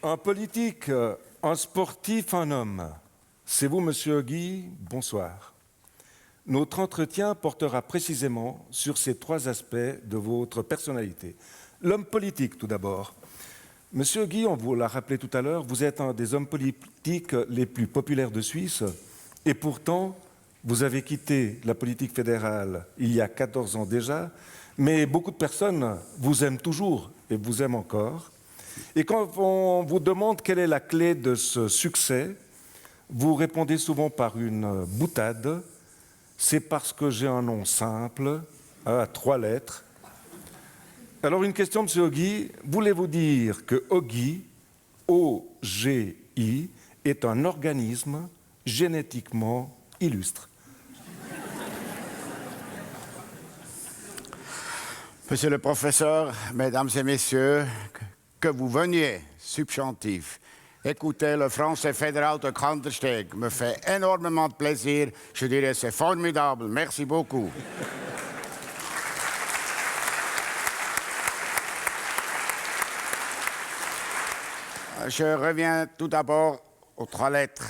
Un politique, un sportif, un homme. C'est vous, monsieur Guy, bonsoir. Notre entretien portera précisément sur ces trois aspects de votre personnalité. L'homme politique, tout d'abord. Monsieur Guy, on vous l'a rappelé tout à l'heure, vous êtes un des hommes politiques les plus populaires de Suisse et pourtant, vous avez quitté la politique fédérale il y a 14 ans déjà, mais beaucoup de personnes vous aiment toujours et vous aiment encore. Et quand on vous demande quelle est la clé de ce succès, vous répondez souvent par une boutade. C'est parce que j'ai un nom simple, à 3 lettres. Alors une question, M. Ogui. Voulez-vous dire que Ogui, O-G-I, est un organisme génétiquement illustre? Monsieur le professeur, mesdames et messieurs, que vous veniez, subjonctif, écouter le français fédéral de Kandersteg me fait énormément de plaisir. Je dirais c'est formidable. Merci beaucoup. Je reviens tout d'abord aux 3 lettres.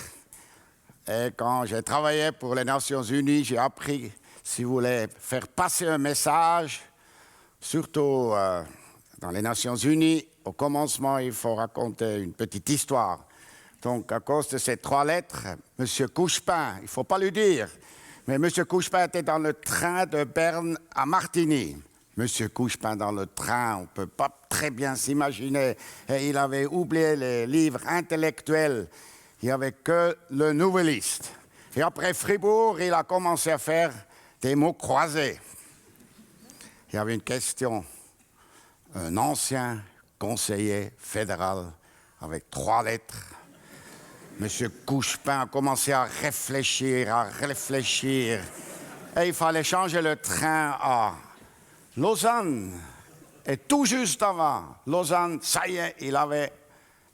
Et quand j'ai travaillé pour les Nations Unies, j'ai appris, si vous voulez faire passer un message, surtout dans les Nations Unies, au commencement, il faut raconter une petite histoire. Donc, à cause de ces 3 lettres, M. Couchepin, il ne faut pas lui dire, mais M. Couchepin était dans le train de Berne à Martigny. M. Couchepin dans le train, on ne peut pas très bien s'imaginer. Et il avait oublié les livres intellectuels. Il n'y avait que le Nouvelliste. Et après Fribourg, il a commencé à faire des mots croisés. Il y avait une question. Un ancien conseiller fédéral avec 3 lettres. M. Couchepin a commencé à réfléchir. Et il fallait changer le train à Lausanne. Et tout juste avant Lausanne, ça y est, il avait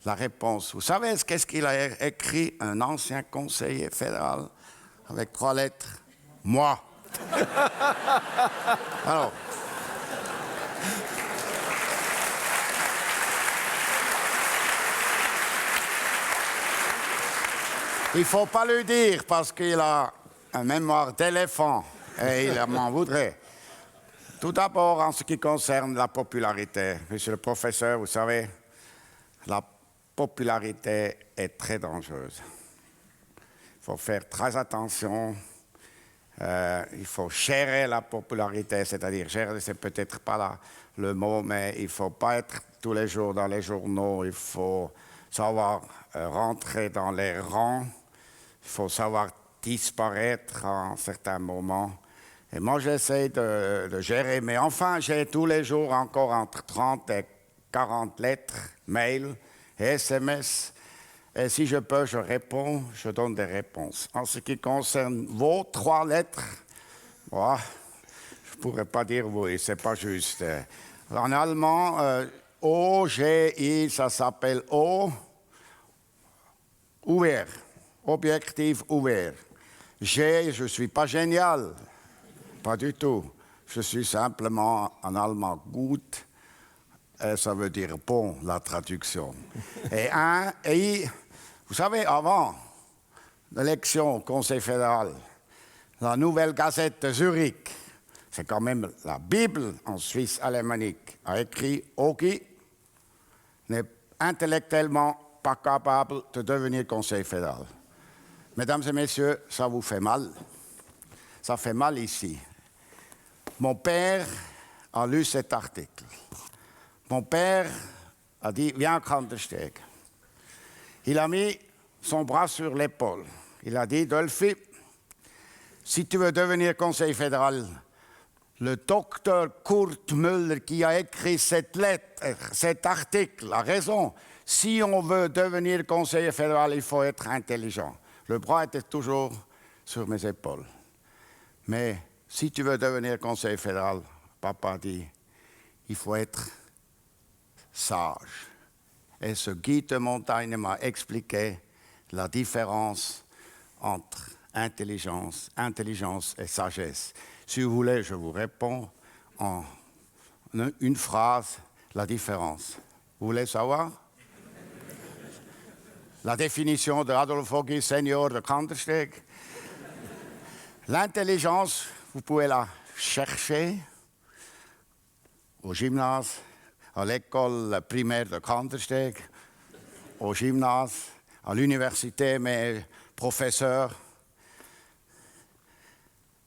la réponse. Vous savez qu'est-ce qu'il a écrit, un ancien conseiller fédéral avec 3 lettres? Moi. Alors, il ne faut pas lui dire parce qu'il a une mémoire d'éléphant et il m'en voudrait. Tout d'abord, en ce qui concerne la popularité, monsieur le professeur, vous savez, la popularité est très dangereuse. Il faut faire très attention. Il faut gérer la popularité, c'est-à-dire gérer, c'est peut-être pas le mot, mais il ne faut pas être tous les jours dans les journaux. Il faut savoir rentrer dans les rangs. Il faut savoir disparaître à un certain moment. Et moi, j'essaie de gérer, mais enfin, j'ai tous les jours encore entre 30 et 40 lettres, mails et SMS. Et si je peux, je réponds, je donne des réponses. En ce qui concerne vos 3 lettres, moi, je ne pourrais pas dire oui, c'est pas juste. En allemand, O, G, I, ça s'appelle O, ouvert, objectif ouvert. G, je ne suis pas génial. Pas du tout. Je suis simplement en allemand gut, et ça veut dire bon, la traduction. Et I, vous savez, avant l'élection au Conseil fédéral, la Nouvelle Gazette de Zurich, c'est quand même la Bible en Suisse alémanique, a écrit « Ogui n'est intellectuellement pas capable de devenir Conseil fédéral ». Mesdames et messieurs, ça vous fait mal. Ça fait mal ici. Mon père a lu cet article. Mon père a dit « Viens, Kandersteg ». Il a mis son bras sur l'épaule. Il a dit « Dolphy, si tu veux devenir conseiller fédéral, le docteur Kurt Müller qui a écrit cette lettre, cet article a raison. Si on veut devenir conseiller fédéral, il faut être intelligent. » Le bras était toujours sur mes épaules. Mais si tu veux devenir conseiller fédéral, papa dit, il faut être sage. Et ce guide de montagne m'a expliqué la différence entre intelligence et sagesse. Si vous voulez, je vous réponds en une phrase, la différence. Vous voulez savoir? la définition de Adolfo Guy Senior de Kandersteg. L'intelligence, vous pouvez la chercher au gymnase, à l'école primaire de Kandersteg, au gymnase, à l'université, mes professeurs.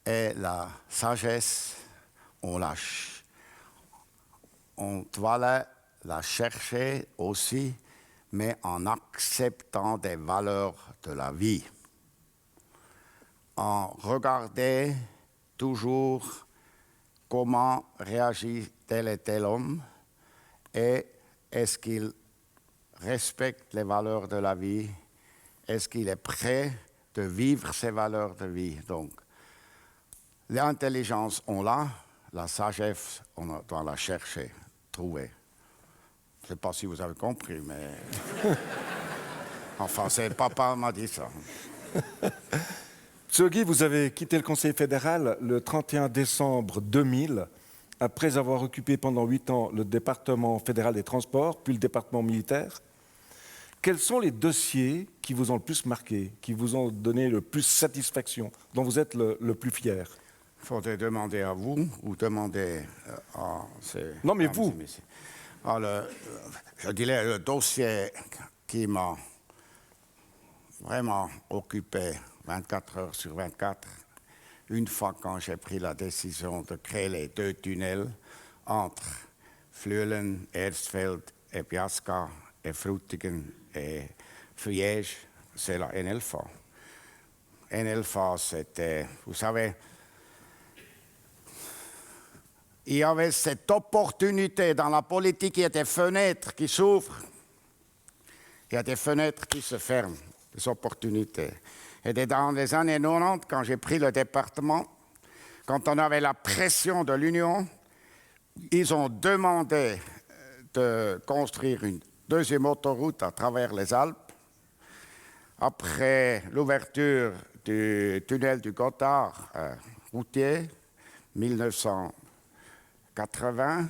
Et la sagesse, on doit la chercher aussi, mais en acceptant des valeurs de la vie. En regardant toujours comment réagit tel et tel homme et est-ce qu'il respecte les valeurs de la vie, est-ce qu'il est prêt de vivre ces valeurs de vie. Donc, l'intelligence, on l'a, la sagesse, on doit la chercher, trouver. Je ne sais pas si vous avez compris, mais... Enfin, c'est papa m'a dit ça. Monsieur Guy, vous avez quitté le Conseil fédéral le 31 décembre 2000, après avoir occupé pendant 8 ans le département fédéral des transports, puis le département militaire. Quels sont les dossiers qui vous ont le plus marqué, qui vous ont donné le plus satisfaction, dont vous êtes le plus fier? Il faudrait demander à vous ou demander à ces... Non, mais vous. Je dirais le dossier qui m'a vraiment occupé 24 heures sur 24, une fois quand j'ai pris la décision de créer les 2 tunnels entre Flüelen, Erzfeld et Piasca et Frutigen et Friège, c'est la NLFA. NLFA, c'était, vous savez, il y avait cette opportunité dans la politique, il y a des fenêtres qui s'ouvrent, il y a des fenêtres qui se ferment, des opportunités. Et dans les années 90, quand j'ai pris le département, quand on avait la pression de l'Union, ils ont demandé de construire une 2e autoroute à travers les Alpes. Après l'ouverture du tunnel du Gothard routier, 1980,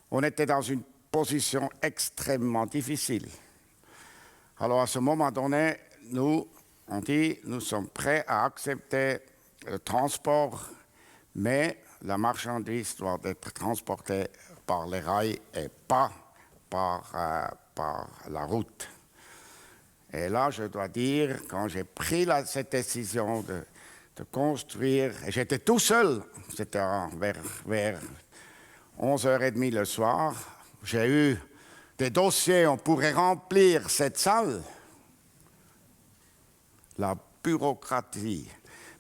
on était dans une position extrêmement difficile. Alors à ce moment donné, on dit nous sommes prêts à accepter le transport, mais la marchandise doit être transportée par les rails et pas par la route. Et là, je dois dire, quand j'ai pris cette décision de construire, et j'étais tout seul, c'était vers 11h30 le soir, j'ai eu des dossiers, on pourrait remplir cette salle. La bureaucratie.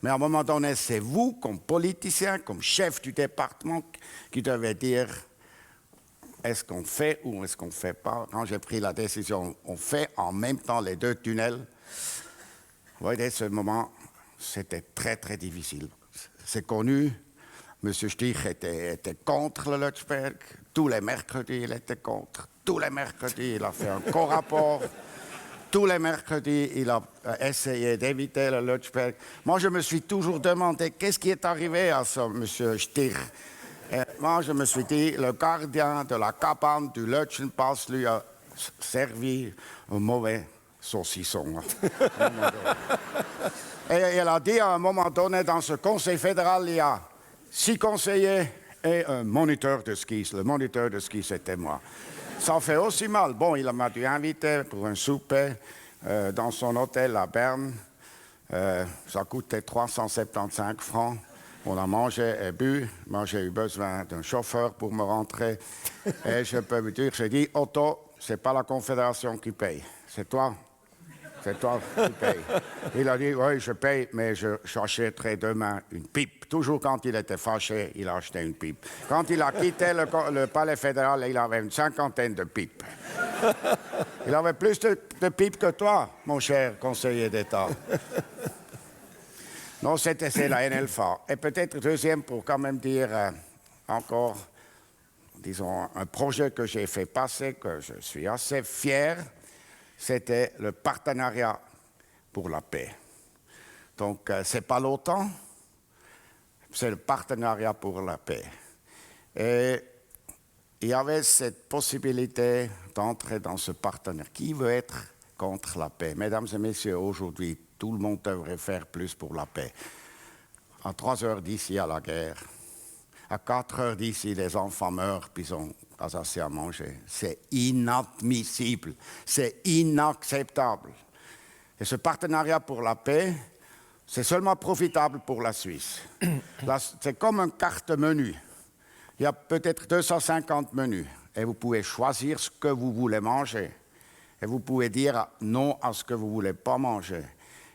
Mais à un moment donné, c'est vous, comme politicien, comme chef du département, qui devez dire est-ce qu'on fait ou est-ce qu'on ne fait pas. Quand j'ai pris la décision, on fait en même temps les 2 tunnels. Vous voyez, ce moment, c'était très, très difficile. C'est connu. M. Stich était contre le Lötschberg. Tous les mercredis, il était contre. Tous les mercredis, il a fait un co-rapport. Tous les mercredis, il a essayé d'éviter le Lötschberg. Moi, je me suis toujours demandé qu'est-ce qui est arrivé à ce M. Stich. Et moi, je me suis dit, le gardien de la cabane du Lötschenpass lui a servi un mauvais saucisson. Et il a dit à un moment donné, dans ce conseil fédéral, il y a 6 conseillers et un moniteur de ski. Le moniteur de ski, c'était moi. Ça fait aussi mal. Bon, il m'a dû inviter pour un souper dans son hôtel à Berne. Ça coûtait 375 francs. On a mangé et bu. Moi, j'ai eu besoin d'un chauffeur pour me rentrer. Et je peux vous dire, j'ai dit, Otto, c'est pas la Confédération qui paye. C'est toi. C'est toi qui payes. Il a dit, oui, je paye, mais j'achèterai demain une pipe. Toujours quand il était fâché, il a acheté une pipe. Quand il a quitté le palais fédéral, il avait une 50aine de pipes. Il avait plus de pipes que toi, mon cher conseiller d'État. Non, c'est la NLFA. Et peut-être deuxième, pour quand même dire encore, disons, un projet que j'ai fait passer, que je suis assez fier, c'était le partenariat pour la paix. Donc, ce n'est pas l'OTAN, c'est le partenariat pour la paix. Et il y avait cette possibilité d'entrer dans ce partenariat. Qui veut être contre la paix. Mesdames et messieurs, aujourd'hui, tout le monde devrait faire plus pour la paix. À 3 heures d'ici, à la guerre. À 4 heures d'ici, les enfants meurent, puis ils ont pas assez à manger. C'est inadmissible. C'est inacceptable. Et ce partenariat pour la paix, c'est seulement profitable pour la Suisse. C'est comme une carte menu. Il y a peut-être 250 menus. Et vous pouvez choisir ce que vous voulez manger. Et vous pouvez dire non à ce que vous ne voulez pas manger.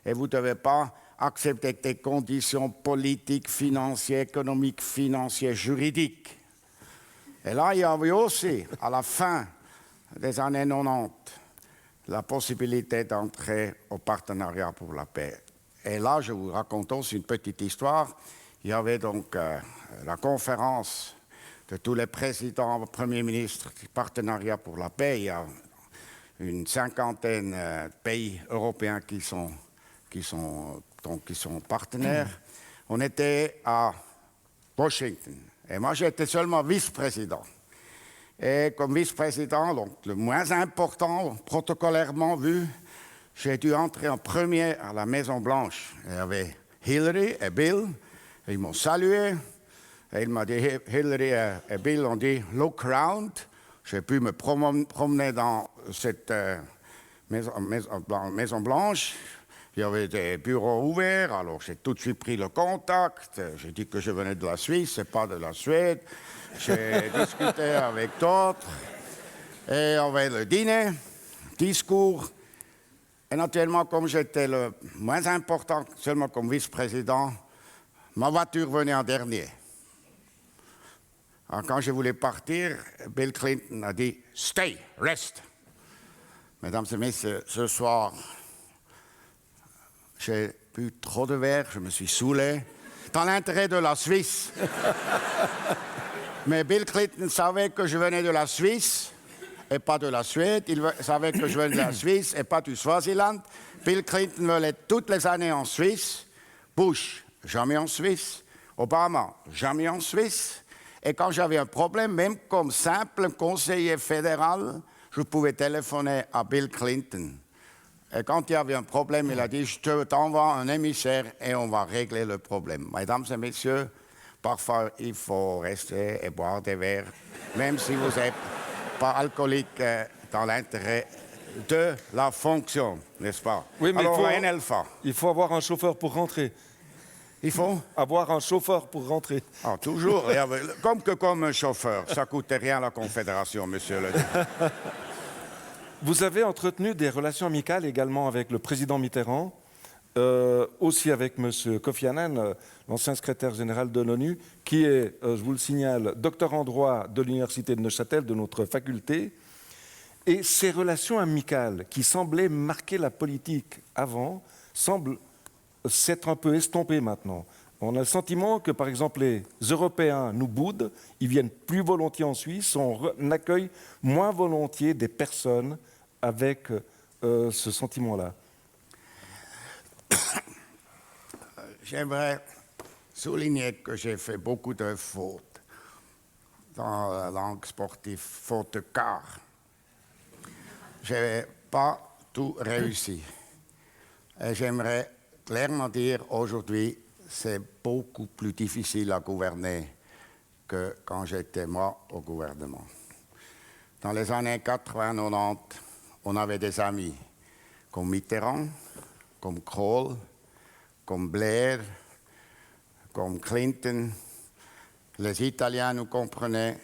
Et vous ne devez pas accepter des conditions politiques, financières, économiques, financières, juridiques. Et là, il y avait aussi, à la fin des années 90, la possibilité d'entrer au partenariat pour la paix. Et là, je vous raconte aussi une petite histoire. Il y avait donc la conférence de tous les présidents, premiers ministres du partenariat pour la paix. Il y a une cinquantaine de pays européens qui sont partenaires. On était à Washington. Et moi, j'étais seulement vice-président. Et comme vice-président, donc le moins important, protocolairement vu, j'ai dû entrer en premier à la Maison-Blanche. Il y avait Hillary et Bill. Et ils m'ont salué. Et il m'a dit, Hillary et Bill ont dit, look around. J'ai pu me promener dans cette Maison-Blanche. Il y avait des bureaux ouverts, alors j'ai tout de suite pris le contact. J'ai dit que je venais de la Suisse et pas de la Suède. J'ai discuté avec d'autres. Et on avait le dîner, discours. Et naturellement, comme j'étais le moins important, seulement comme vice-président, ma voiture venait en dernier. Alors, quand je voulais partir, Bill Clinton a dit « Stay, rest ». Mesdames et messieurs, ce soir, j'ai bu trop de verre, je me suis saoulé, dans l'intérêt de la Suisse. Mais Bill Clinton savait que je venais de la Suisse et pas de la Suède. Il savait que je venais de la Suisse et pas du Swaziland. Bill Clinton venait toutes les années en Suisse. Bush, jamais en Suisse. Obama, jamais en Suisse. Et quand j'avais un problème, même comme simple conseiller fédéral, je pouvais téléphoner à Bill Clinton. Et quand il y avait un problème, il a dit « Je t'envoie un émissaire et on va régler le problème ». Mesdames et messieurs, parfois il faut rester et boire des verres, même si vous n'êtes pas alcoolique, dans l'intérêt de la fonction, n'est-ce pas? Oui, mais alors, il faut avoir un chauffeur pour rentrer. Il faut avoir un chauffeur pour rentrer. Ah, toujours. Comme un chauffeur. Ça ne coûte rien à la Confédération, monsieur le dit. Vous avez entretenu des relations amicales également avec le président Mitterrand, aussi avec M. Kofi Annan, l'ancien secrétaire général de l'ONU, qui est, je vous le signale, docteur en droit de l'Université de Neuchâtel, de notre faculté. Et ces relations amicales, qui semblaient marquer la politique avant, semblent s'être un peu estompées maintenant. On a le sentiment que, par exemple, les Européens nous boudent, ils viennent plus volontiers en Suisse, on accueille moins volontiers des personnes avec ce sentiment-là. J'aimerais souligner que j'ai fait beaucoup de fautes dans la langue sportive, fautes de quart. Je n'ai pas tout réussi. Et j'aimerais clairement dire aujourd'hui, c'est beaucoup plus difficile à gouverner que quand j'étais moi au gouvernement. Dans les années 80-90, on avait des amis comme Mitterrand, comme Kohl, comme Blair, comme Clinton. Les Italiens nous comprenaient,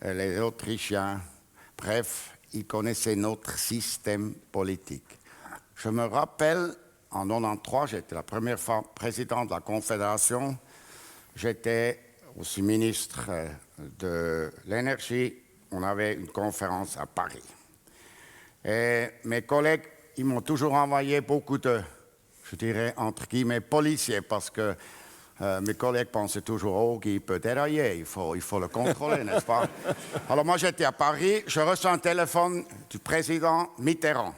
et les Autrichiens. Bref, ils connaissaient notre système politique. Je me rappelle, en 1993, j'étais la première fois président de la Confédération. J'étais aussi ministre de l'Énergie. On avait une conférence à Paris. Et mes collègues, ils m'ont toujours envoyé beaucoup de, je dirais, entre guillemets, policiers, parce que mes collègues pensaient toujours, oh, il peut dérailler, il faut le contrôler, n'est-ce pas? Alors moi, j'étais à Paris, je reçois un téléphone du président Mitterrand.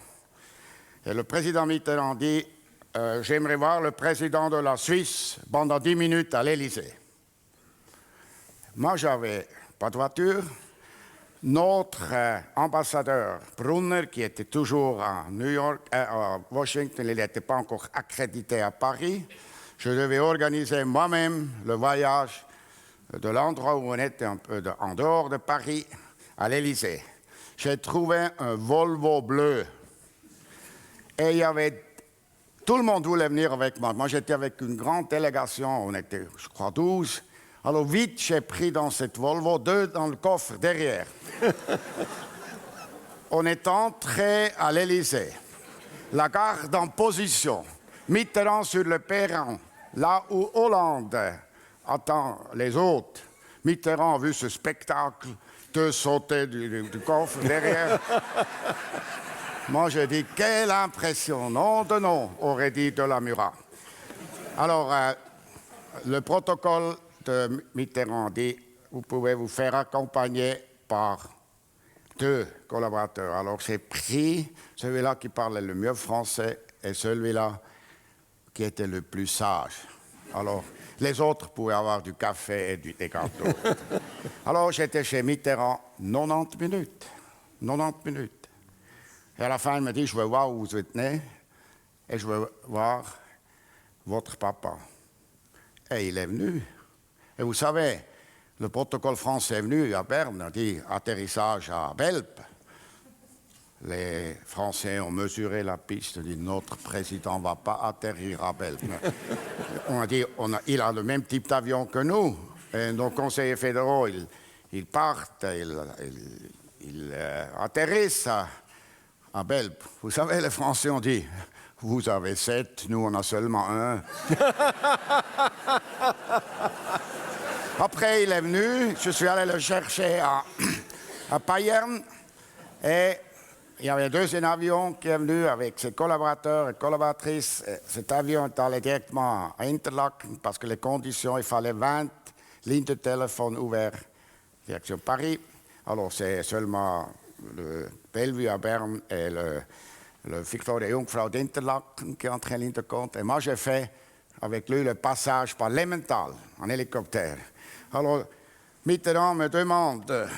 Et le président Mitterrand dit, j'aimerais voir le président de la Suisse pendant 10 minutes à l'Élysée. Moi, j'avais pas de voiture, notre ambassadeur Brunner, qui était toujours à New York, à Washington, il n'était pas encore accrédité à Paris. Je devais organiser moi-même le voyage de l'endroit où on était un peu en dehors de Paris, à l'Élysée. J'ai trouvé un Volvo bleu. Et il y avait... Tout le monde voulait venir avec moi. Moi, j'étais avec une grande délégation. On était, je crois, 12. Alors, vite, j'ai pris dans cette Volvo 2 dans le coffre derrière. On est entré à l'Élysée. La garde en position. Mitterrand sur le perron. Là où Hollande attend les autres. Mitterrand a vu ce spectacle, de sauter du coffre derrière. Moi, j'ai dit, quelle impression, nom de nom, aurait dit de la Murat. Alors, le protocole de Mitterrand dit, vous pouvez vous faire accompagner par 2 collaborateurs. Alors, j'ai pris celui-là qui parlait le mieux français et celui-là qui était le plus sage. Alors, les autres pouvaient avoir du café et des gâteaux. Alors, j'étais chez Mitterrand 90 minutes. 90 minutes. Et à la fin, il me dit, je veux voir où vous êtes né et je veux voir votre papa. Et il est venu. Et vous savez, le protocole français est venu à Berne, a dit atterrissage à Belp. Les Français ont mesuré la piste, ont dit notre président ne va pas atterrir à Belp. On a dit, il a le même type d'avion que nous. Et nos conseillers fédéraux, ils partent, ils atterrissent à Belp. Vous savez, les Français ont dit, vous avez 7, nous on a seulement 1. Après, il est venu, je suis allé le chercher à Payerne et il y avait un deuxième avion qui est venu avec ses collaborateurs et collaboratrices. Cet avion est allé directement à Interlaken parce que les conditions, il fallait 20 lignes de téléphone ouvertes, direction Paris. Alors, c'est seulement le Bellevue à Berne et le Victoria Jungfrau d'Interlaken qui entrent en ligne de compte. Et moi, j'ai fait avec lui le passage par l'Emmental en hélicoptère. Alors, Mitterrand me demande,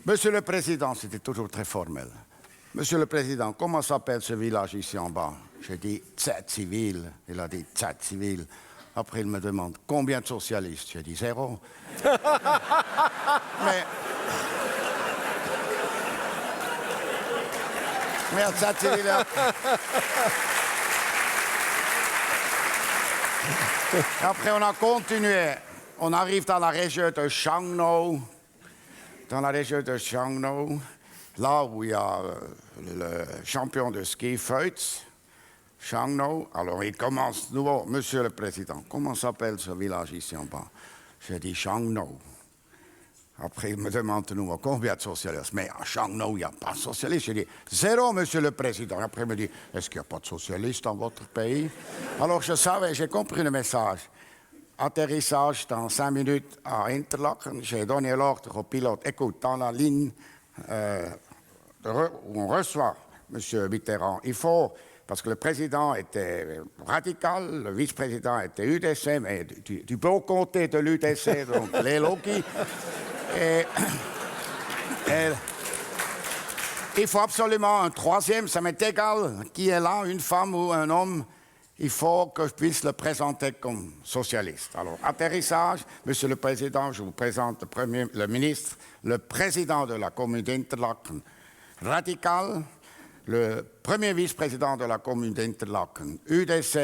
Monsieur le Président, c'était toujours très formel, Monsieur le Président, comment s'appelle ce village ici en bas? J'ai dit Tsatsivil. Il a dit Tsatsivil. Après, il me demande combien de socialistes? J'ai dit 0. Mais à Tsatsivil. Après, on a continué. On arrive dans la région de Shangnau. Dans la région de Shangnau, là où il y a le champion de ski Feutz, Shangnau. Alors, il commence nouveau. Monsieur le Président, comment s'appelle ce village ici en bas? J'ai dit Shangnau. Après, il me demande de nouveau combien de socialistes. Mais à Shangnau, il n'y a pas de socialistes. J'ai dit 0, Monsieur le Président. Après, il me dit, est-ce qu'il n'y a pas de socialistes dans votre pays? Alors, je savais, j'ai compris le message. Atterrissage dans 5 minutes à Interlaken. J'ai donné l'ordre au pilote, écoute, dans la ligne où on reçoit M. Mitterrand, il faut, parce que le président était radical, le vice-président était UDC, mais du beau côté de l'UDC, donc les Loki. Et il faut absolument un troisième, ça m'est égal qui est là, une femme ou un homme. Il faut que je puisse le présenter comme socialiste. Alors, atterrissage, Monsieur le Président, je vous présente le ministre, le président de la commune d'Interlaken, radical, le premier vice-président de la commune d'Interlaken, UDC,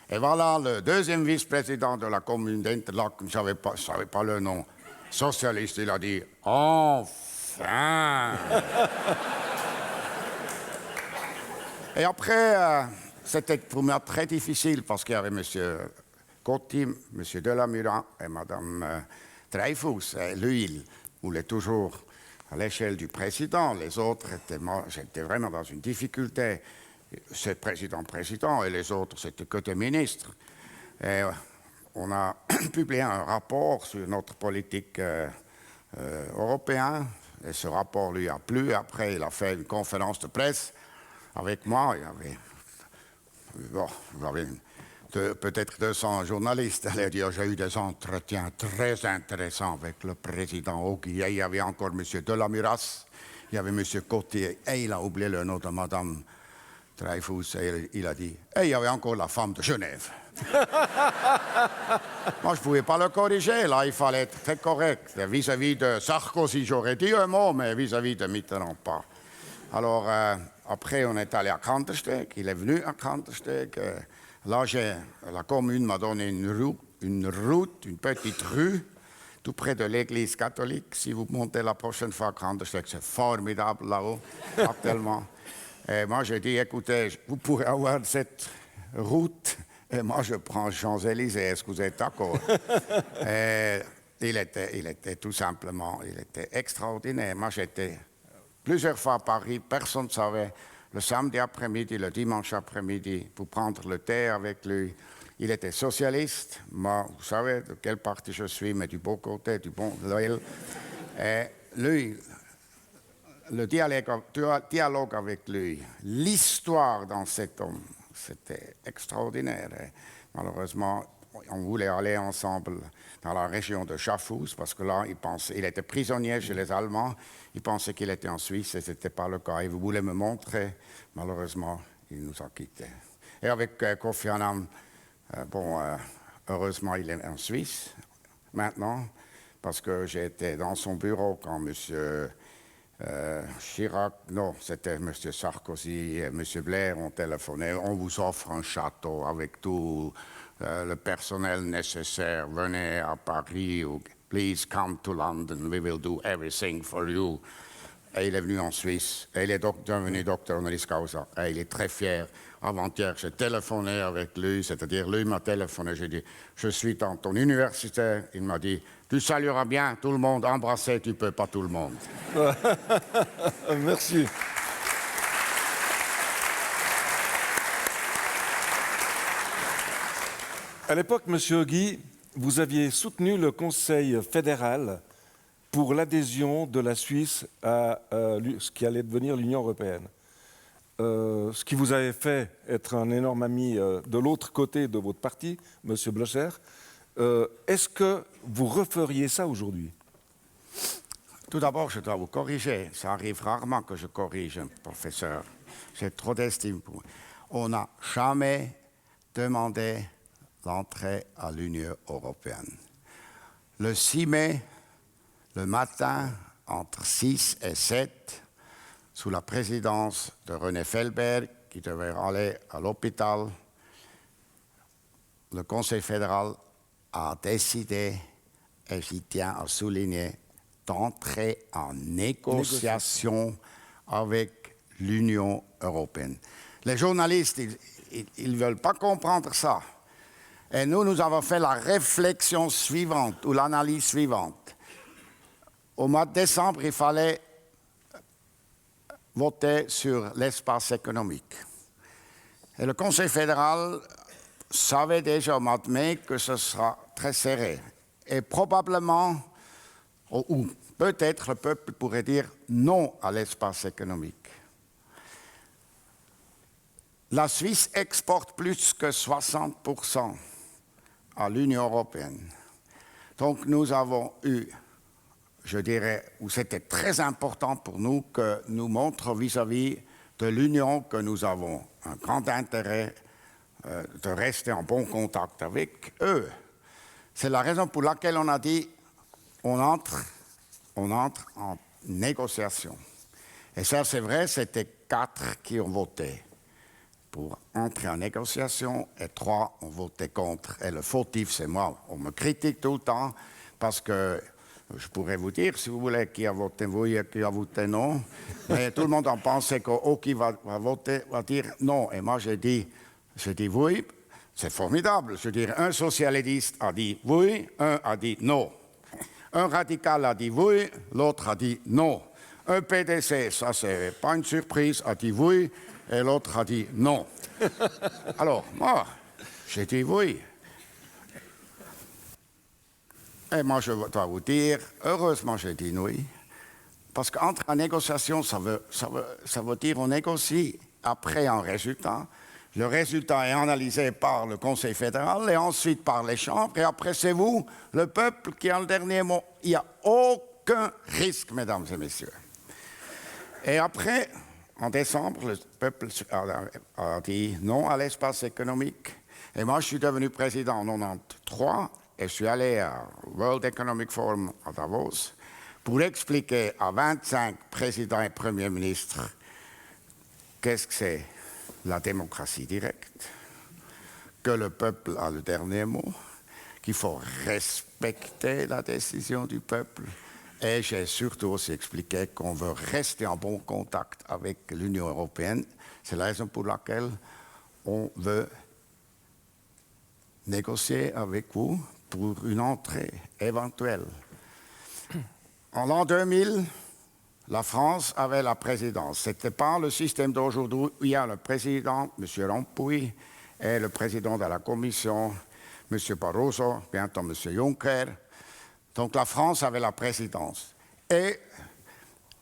et voilà le deuxième vice-président de la commune d'Interlaken, je ne savais pas le nom, socialiste, il a dit « Enfin !» Et après... C'était pour moi très difficile parce qu'il y avait M. Coty, M. Delamura et Mme Dreyfus. Et lui, il voulait toujours à l'échelle du président. Les autres, j'étais vraiment dans une difficulté. C'est président et les autres, c'était que des ministres. Et on a publié un rapport sur notre politique européenne. Et ce rapport lui a plu. Après, il a fait une conférence de presse avec moi. Il y avait peut-être 200 journalistes. Elle a dit, j'ai eu des entretiens très intéressants avec le président Ogi. Et il y avait encore M. Delamuras, il y avait M. Cotier, et il a oublié le nom de Mme Dreyfus, et il a dit, et il y avait encore la femme de Genève. Moi, je ne pouvais pas le corriger, là, il fallait être très correct. Vis-à-vis de Sarkozy, j'aurais dit un mot, mais vis-à-vis de Mitterrand, pas. Alors, après, on est allé à Kandersteg, il est venu à Kandersteg. Là, la commune m'a donné une petite rue, tout près de l'église catholique. Si vous montez la prochaine fois à Kandersteg, c'est formidable là-haut, actuellement. Et moi, j'ai dit, écoutez, vous pourrez avoir cette route, et moi, je prends Champs-Élysées. Est-ce que vous êtes d'accord? Il était tout simplement, il était extraordinaire. Moi, j'étais plusieurs fois à Paris, personne ne savait. Le samedi après-midi, le dimanche après-midi, pour prendre le thé avec lui. Il était socialiste. Moi, vous savez de quel parti je suis, mais du beau côté, du bon loyal. Et lui, le dialogue avec lui, l'histoire dans cet homme, c'était extraordinaire. Et malheureusement, on voulait aller ensemble dans la région de Schaffhouse, parce que là, il était prisonnier chez les Allemands. Il pensait qu'il était en Suisse, et ce n'était pas le cas. Il voulait me montrer. Malheureusement, il nous a quittés. Et avec Kofi Annan, heureusement, il est en Suisse maintenant, parce que j'étais dans son bureau quand M. Chirac, non, c'était M. Sarkozy et M. Blair ont téléphoné. On vous offre un château avec tout le personnel nécessaire. Venez à Paris, ou please come to London, we will do everything for you. Et il est venu en Suisse, et il est devenu docteur honoris causa, et il est très fier. Avant-hier, j'ai téléphoné avec lui, c'est-à-dire lui m'a téléphoné, j'ai dit, je suis dans ton université. Il m'a dit, tu salueras bien tout le monde, embrasser, tu peux pas tout le monde. Merci. À l'époque, Monsieur Guy, vous aviez soutenu le Conseil fédéral pour l'adhésion de la Suisse à ce qui allait devenir l'Union européenne. Ce qui vous avait fait être un énorme ami de l'autre côté de votre parti, M. Blocher. Est-ce que vous referiez ça aujourd'hui? Tout d'abord, je dois vous corriger. Ça arrive rarement que je corrige un professeur. J'ai trop d'estime pour moi. On n'a jamais demandé l'entrée à l'Union européenne. Le 6 mai, le matin, entre 6 et 7, sous la présidence de René Felberg, qui devait aller à l'hôpital, le Conseil fédéral a décidé, et j'y tiens à souligner, d'entrer en négociation avec l'Union européenne. Les journalistes, ils ne veulent pas comprendre ça. Et nous avons fait la réflexion suivante, ou l'analyse suivante. Au mois de décembre, il fallait voter sur l'espace économique. Et le Conseil fédéral savait déjà au mois de mai que ce sera très serré. Et probablement, ou peut-être le peuple pourrait dire non à l'espace économique. La Suisse exporte plus que 60% à l'Union européenne. Donc nous avons eu, je dirais, où c'était très important pour nous que nous montrions vis-à-vis de l'Union que nous avons un grand intérêt de rester en bon contact avec eux. C'est la raison pour laquelle on a dit on entre en négociation. Et ça, c'est vrai, c'était 4 qui ont voté pour entrer en négociation et 3 ont voté contre. Et le fautif, c'est moi. On me critique tout le temps parce que je pourrais vous dire, si vous voulez, qui a voté oui et qui a voté non. Mais tout le monde en pensait qui va voter, va dire non. Et moi, j'ai dit oui. C'est formidable. Je veux dire, un socialiste a dit oui, un a dit non. Un radical a dit oui, l'autre a dit non. Un PDC, ça c'est pas une surprise, a dit oui, et l'autre a dit non. Alors, moi, j'ai dit oui. Et moi, je dois vous dire, heureusement, j'ai dit oui. Parce qu'entrer en négociation, ça veut dire on négocie après un résultat. Le résultat est analysé par le Conseil fédéral et ensuite par les chambres. Et après, c'est vous, le peuple, qui a le dernier mot. Il n'y a aucun risque, mesdames et messieurs. Et après, en décembre, le peuple a dit non à l'espace économique. Et moi, je suis devenu président en 1993 et je suis allé au World Economic Forum à Davos pour expliquer à 25 présidents et premiers ministres qu'est-ce que c'est la démocratie directe, que le peuple a le dernier mot, qu'il faut respecter la décision du peuple. Et j'ai surtout aussi expliqué qu'on veut rester en bon contact avec l'Union européenne. C'est la raison pour laquelle on veut négocier avec vous pour une entrée éventuelle. En l'an 2000, la France avait la présidence. Ce n'était pas le système d'aujourd'hui où il y a le président, M. Rompuy, et le président de la Commission, M. Barroso, bientôt M. Juncker. Donc la France avait la présidence. Et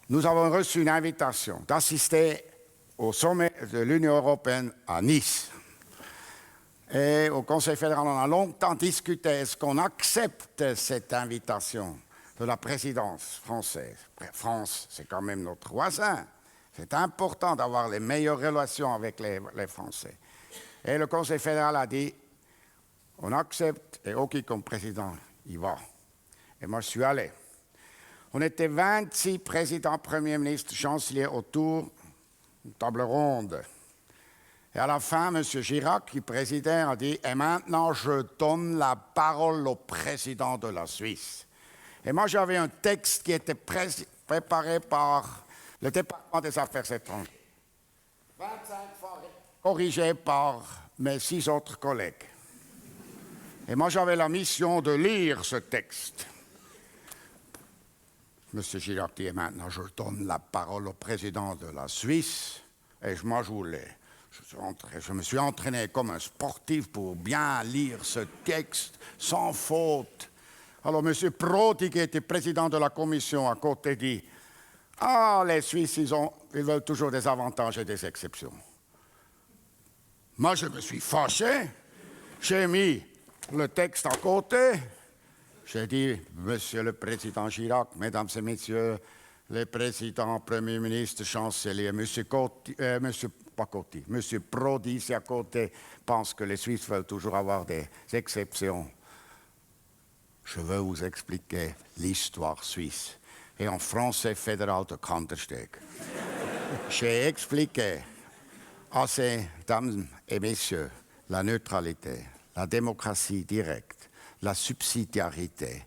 nous avons reçu une invitation d'assister au sommet de l'Union européenne à Nice. Et au Conseil fédéral, on a longtemps discuté, est-ce qu'on accepte cette invitation de la présidence française? France, c'est quand même notre voisin. C'est important d'avoir les meilleures relations avec les Français. Et le Conseil fédéral a dit, on accepte, et OK comme président, il va. Et moi, je suis allé. On était 26 présidents, premiers ministres, chanceliers autour d'une table ronde. Et à la fin, M. Chirac, qui présidait, a dit « Et maintenant, je donne la parole au président de la Suisse. » Et moi, j'avais un texte qui était préparé par le département des Affaires étrangères. 25 fois corrigé par mes 6 autres collègues. Et moi, j'avais la mission de lire ce texte. M. Chirac dit, maintenant, je donne la parole au président de la Suisse. Et moi, je me suis entraîné comme un sportif pour bien lire ce texte, sans faute. Alors, M. Prodi, qui était président de la commission à côté, dit, ah, les Suisses, ils veulent toujours des avantages et des exceptions. Moi, je me suis fâché. J'ai mis le texte à côté. J'ai dit, Monsieur le Président Chirac, Mesdames et Messieurs, les présidents, Premiers ministres, chanceliers, Monsieur Prodi, ici à côté, pense que les Suisses veulent toujours avoir des exceptions. Je veux vous expliquer l'histoire suisse. Et en français fédéral de Kandersteg. J'ai expliqué à ces dames et messieurs la neutralité, la démocratie directe, la subsidiarité,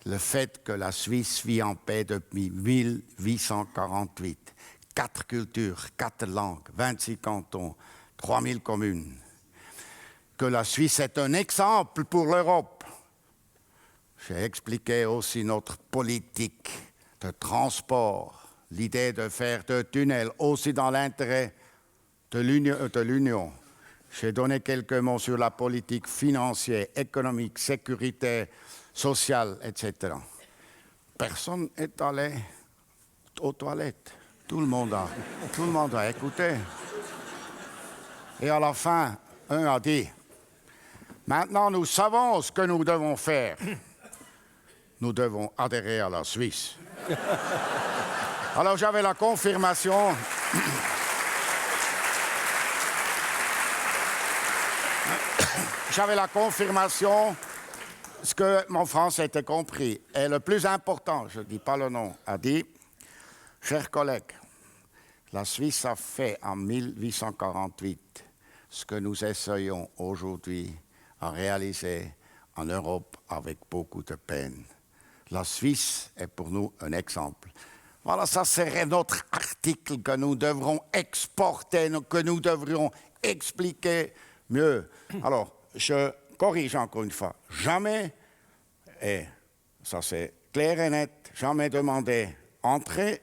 le fait que la Suisse vit en paix depuis 1848, 4 cultures, 4 langues, 26 cantons, 3000 communes, que la Suisse est un exemple pour l'Europe. J'ai expliqué aussi notre politique de transport, l'idée de faire de tunnels aussi dans l'intérêt de l'Union. J'ai donné quelques mots sur la politique financière, économique, sécuritaire, sociale, etc. Personne n'est allé aux toilettes. Tout le monde a écouté. Et à la fin, un a dit, maintenant nous savons ce que nous devons faire. Nous devons adhérer à la Suisse. Alors j'avais la confirmation. J'avais la confirmation ce que mon français était compris. Et le plus important, je ne dis pas le nom, a dit, chers collègues, la Suisse a fait en 1848 ce que nous essayons aujourd'hui à réaliser en Europe avec beaucoup de peine. La Suisse est pour nous un exemple. Voilà, ça serait notre article que nous devrons exporter, que nous devrions expliquer mieux. Alors, je corrige encore une fois, jamais, et ça c'est clair et net, jamais demandé entrée,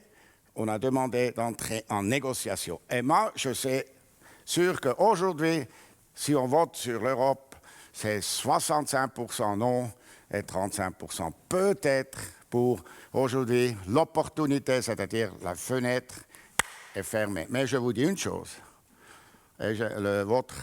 on a demandé d'entrer en négociation. Et moi, je suis sûr qu'aujourd'hui, si on vote sur l'Europe, c'est 65% non et 35% peut-être pour aujourd'hui. L'opportunité, c'est-à-dire la fenêtre, est fermée. Mais je vous dis une chose, et votre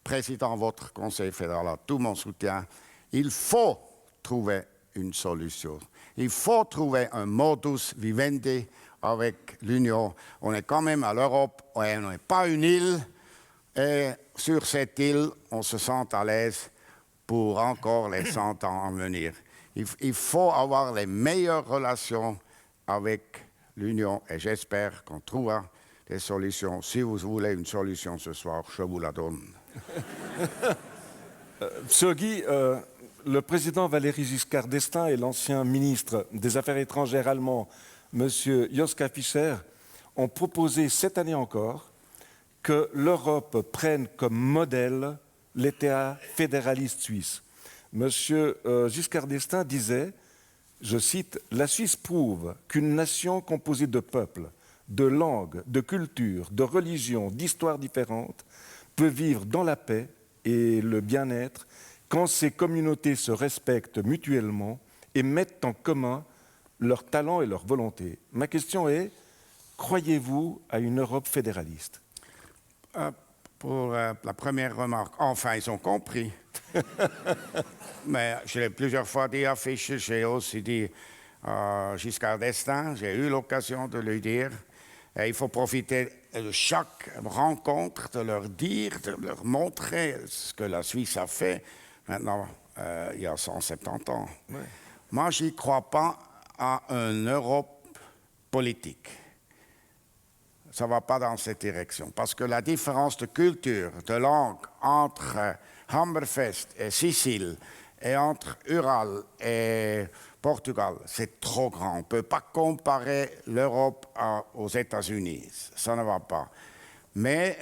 président, votre conseil fédéral a tout mon soutien, il faut trouver une solution. Il faut trouver un modus vivendi avec l'Union. On est quand même à l'Europe, on n'est pas une île, et sur cette île, on se sent à l'aise pour encore les 100 ans à venir. Il faut avoir les meilleures relations avec l'Union et j'espère qu'on trouvera des solutions. Si vous voulez une solution ce soir, je vous la donne. Monsieur Guy, le président Valéry Giscard d'Estaing et l'ancien ministre des Affaires étrangères allemand, Monsieur Joschka Fischer, ont proposé cette année encore que l'Europe prenne comme modèle l'État fédéraliste suisse. Monsieur Giscard d'Estaing disait, je cite, « La Suisse prouve qu'une nation composée de peuples, de langues, de cultures, de religions, d'histoires différentes peut vivre dans la paix et le bien-être quand ces communautés se respectent mutuellement et mettent en commun leurs talents et leurs volontés. » Ma question est, croyez-vous à une Europe fédéraliste? Pour la première remarque, enfin, ils ont compris. Mais je l'ai plusieurs fois dit à Fischer, j'ai aussi dit à Giscard d'Estaing, j'ai eu l'occasion de lui dire, et il faut profiter de chaque rencontre, de leur dire, de leur montrer ce que la Suisse a fait maintenant, il y a 170 ans. Ouais. Moi, je n'y crois pas à une Europe politique. Ça ne va pas dans cette direction. Parce que la différence de culture, de langue entre Hammerfest et Sicile et entre Ural et Portugal, c'est trop grand. On ne peut pas comparer l'Europe aux États-Unis. Ça ne va pas. Mais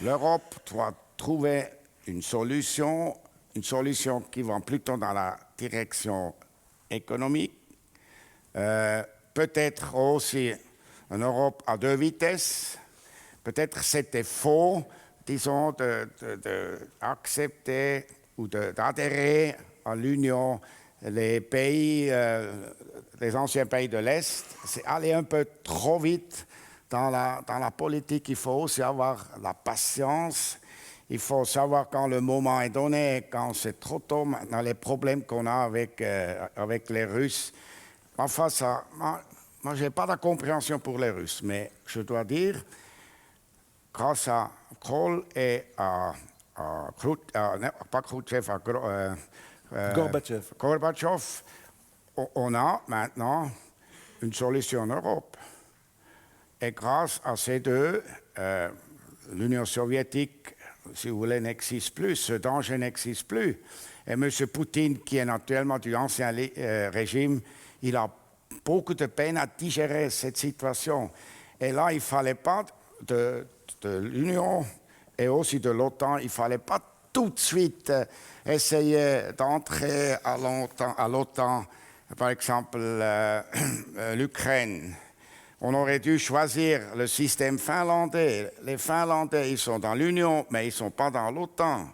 l'Europe doit trouver une solution qui va plutôt dans la direction économique. Peut-être aussi une Europe à 2 vitesses. Peut-être c'était faux, disons, d'accepter ou d'adhérer à l'Union les pays, les anciens pays de l'Est. C'est aller un peu trop vite dans la politique. Il faut aussi avoir la patience. Il faut savoir quand le moment est donné, quand c'est trop tôt. Maintenant, les problèmes qu'on a avec les Russes. Enfin, ça... Moi, je n'ai pas de compréhension pour les Russes, mais je dois dire, grâce à Kohl et Gorbatchev, on a maintenant une solution en Europe. Et grâce à ces deux, l'Union soviétique, si vous voulez, n'existe plus, ce danger n'existe plus. Et M. Poutine, qui est actuellement du ancien régime, il a beaucoup de peine à digérer cette situation. Et là, il ne fallait pas de l'Union et aussi de l'OTAN, il ne fallait pas tout de suite essayer d'entrer à l'OTAN, par exemple l'Ukraine. On aurait dû choisir le système finlandais. Les Finlandais, ils sont dans l'Union, mais ils ne sont pas dans l'OTAN.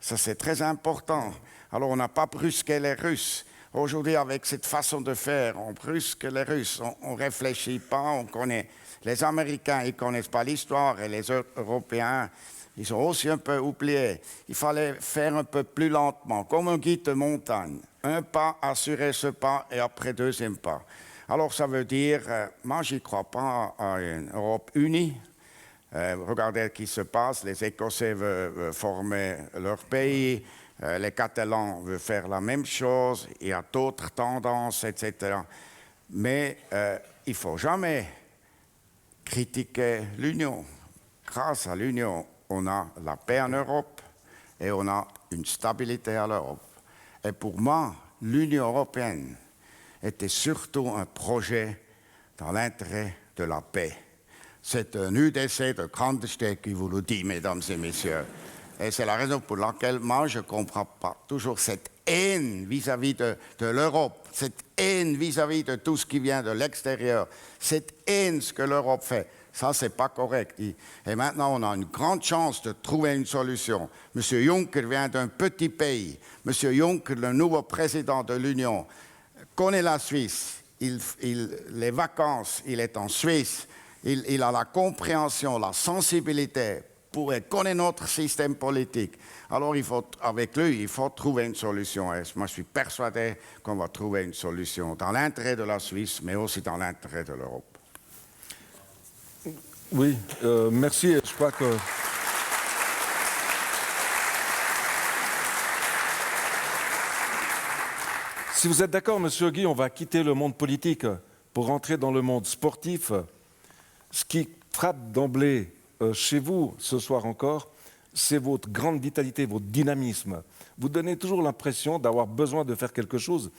Ça, c'est très important. Alors, on n'a pas brusqué les Russes. Aujourd'hui, avec cette façon de faire, on brusque les Russes, on ne réfléchit pas, on connaît. Les Américains, ils ne connaissent pas l'histoire et les Européens, ils sont aussi un peu oubliés. Il fallait faire un peu plus lentement, comme un guide de montagne. Un pas, assurer ce pas et après deuxième pas. Alors ça veut dire, moi je n'y crois pas à une Europe unie. Regardez ce qui se passe, les Écossais veulent former leur pays. Les Catalans veulent faire la même chose, il y a d'autres tendances, etc. Mais il ne faut jamais critiquer l'Union. Grâce à l'Union, on a la paix en Europe et on a une stabilité à l'Europe. Et pour moi, l'Union européenne était surtout un projet dans l'intérêt de la paix. C'est un UDC de Grandestedt qui vous le dit, mesdames et messieurs. Et c'est la raison pour laquelle moi, je ne comprends pas toujours cette haine vis-à-vis de l'Europe, cette haine vis-à-vis de tout ce qui vient de l'extérieur, cette haine, ce que l'Europe fait. Ça, ce n'est pas correct. Et maintenant, on a une grande chance de trouver une solution. M. Juncker vient d'un petit pays. M. Juncker, le nouveau président de l'Union, connaît la Suisse. Les vacances, il est en Suisse. Il a la compréhension, la sensibilité il connaît notre système politique. Alors, avec lui, il faut trouver une solution. Et moi, je suis persuadé qu'on va trouver une solution dans l'intérêt de la Suisse, mais aussi dans l'intérêt de l'Europe. Oui, merci. Je crois que... Si vous êtes d'accord, Monsieur Guy, on va quitter le monde politique pour rentrer dans le monde sportif. Ce qui frappe d'emblée chez vous, ce soir encore, c'est votre grande vitalité, votre dynamisme. Vous donnez toujours l'impression d'avoir besoin de faire quelque chose.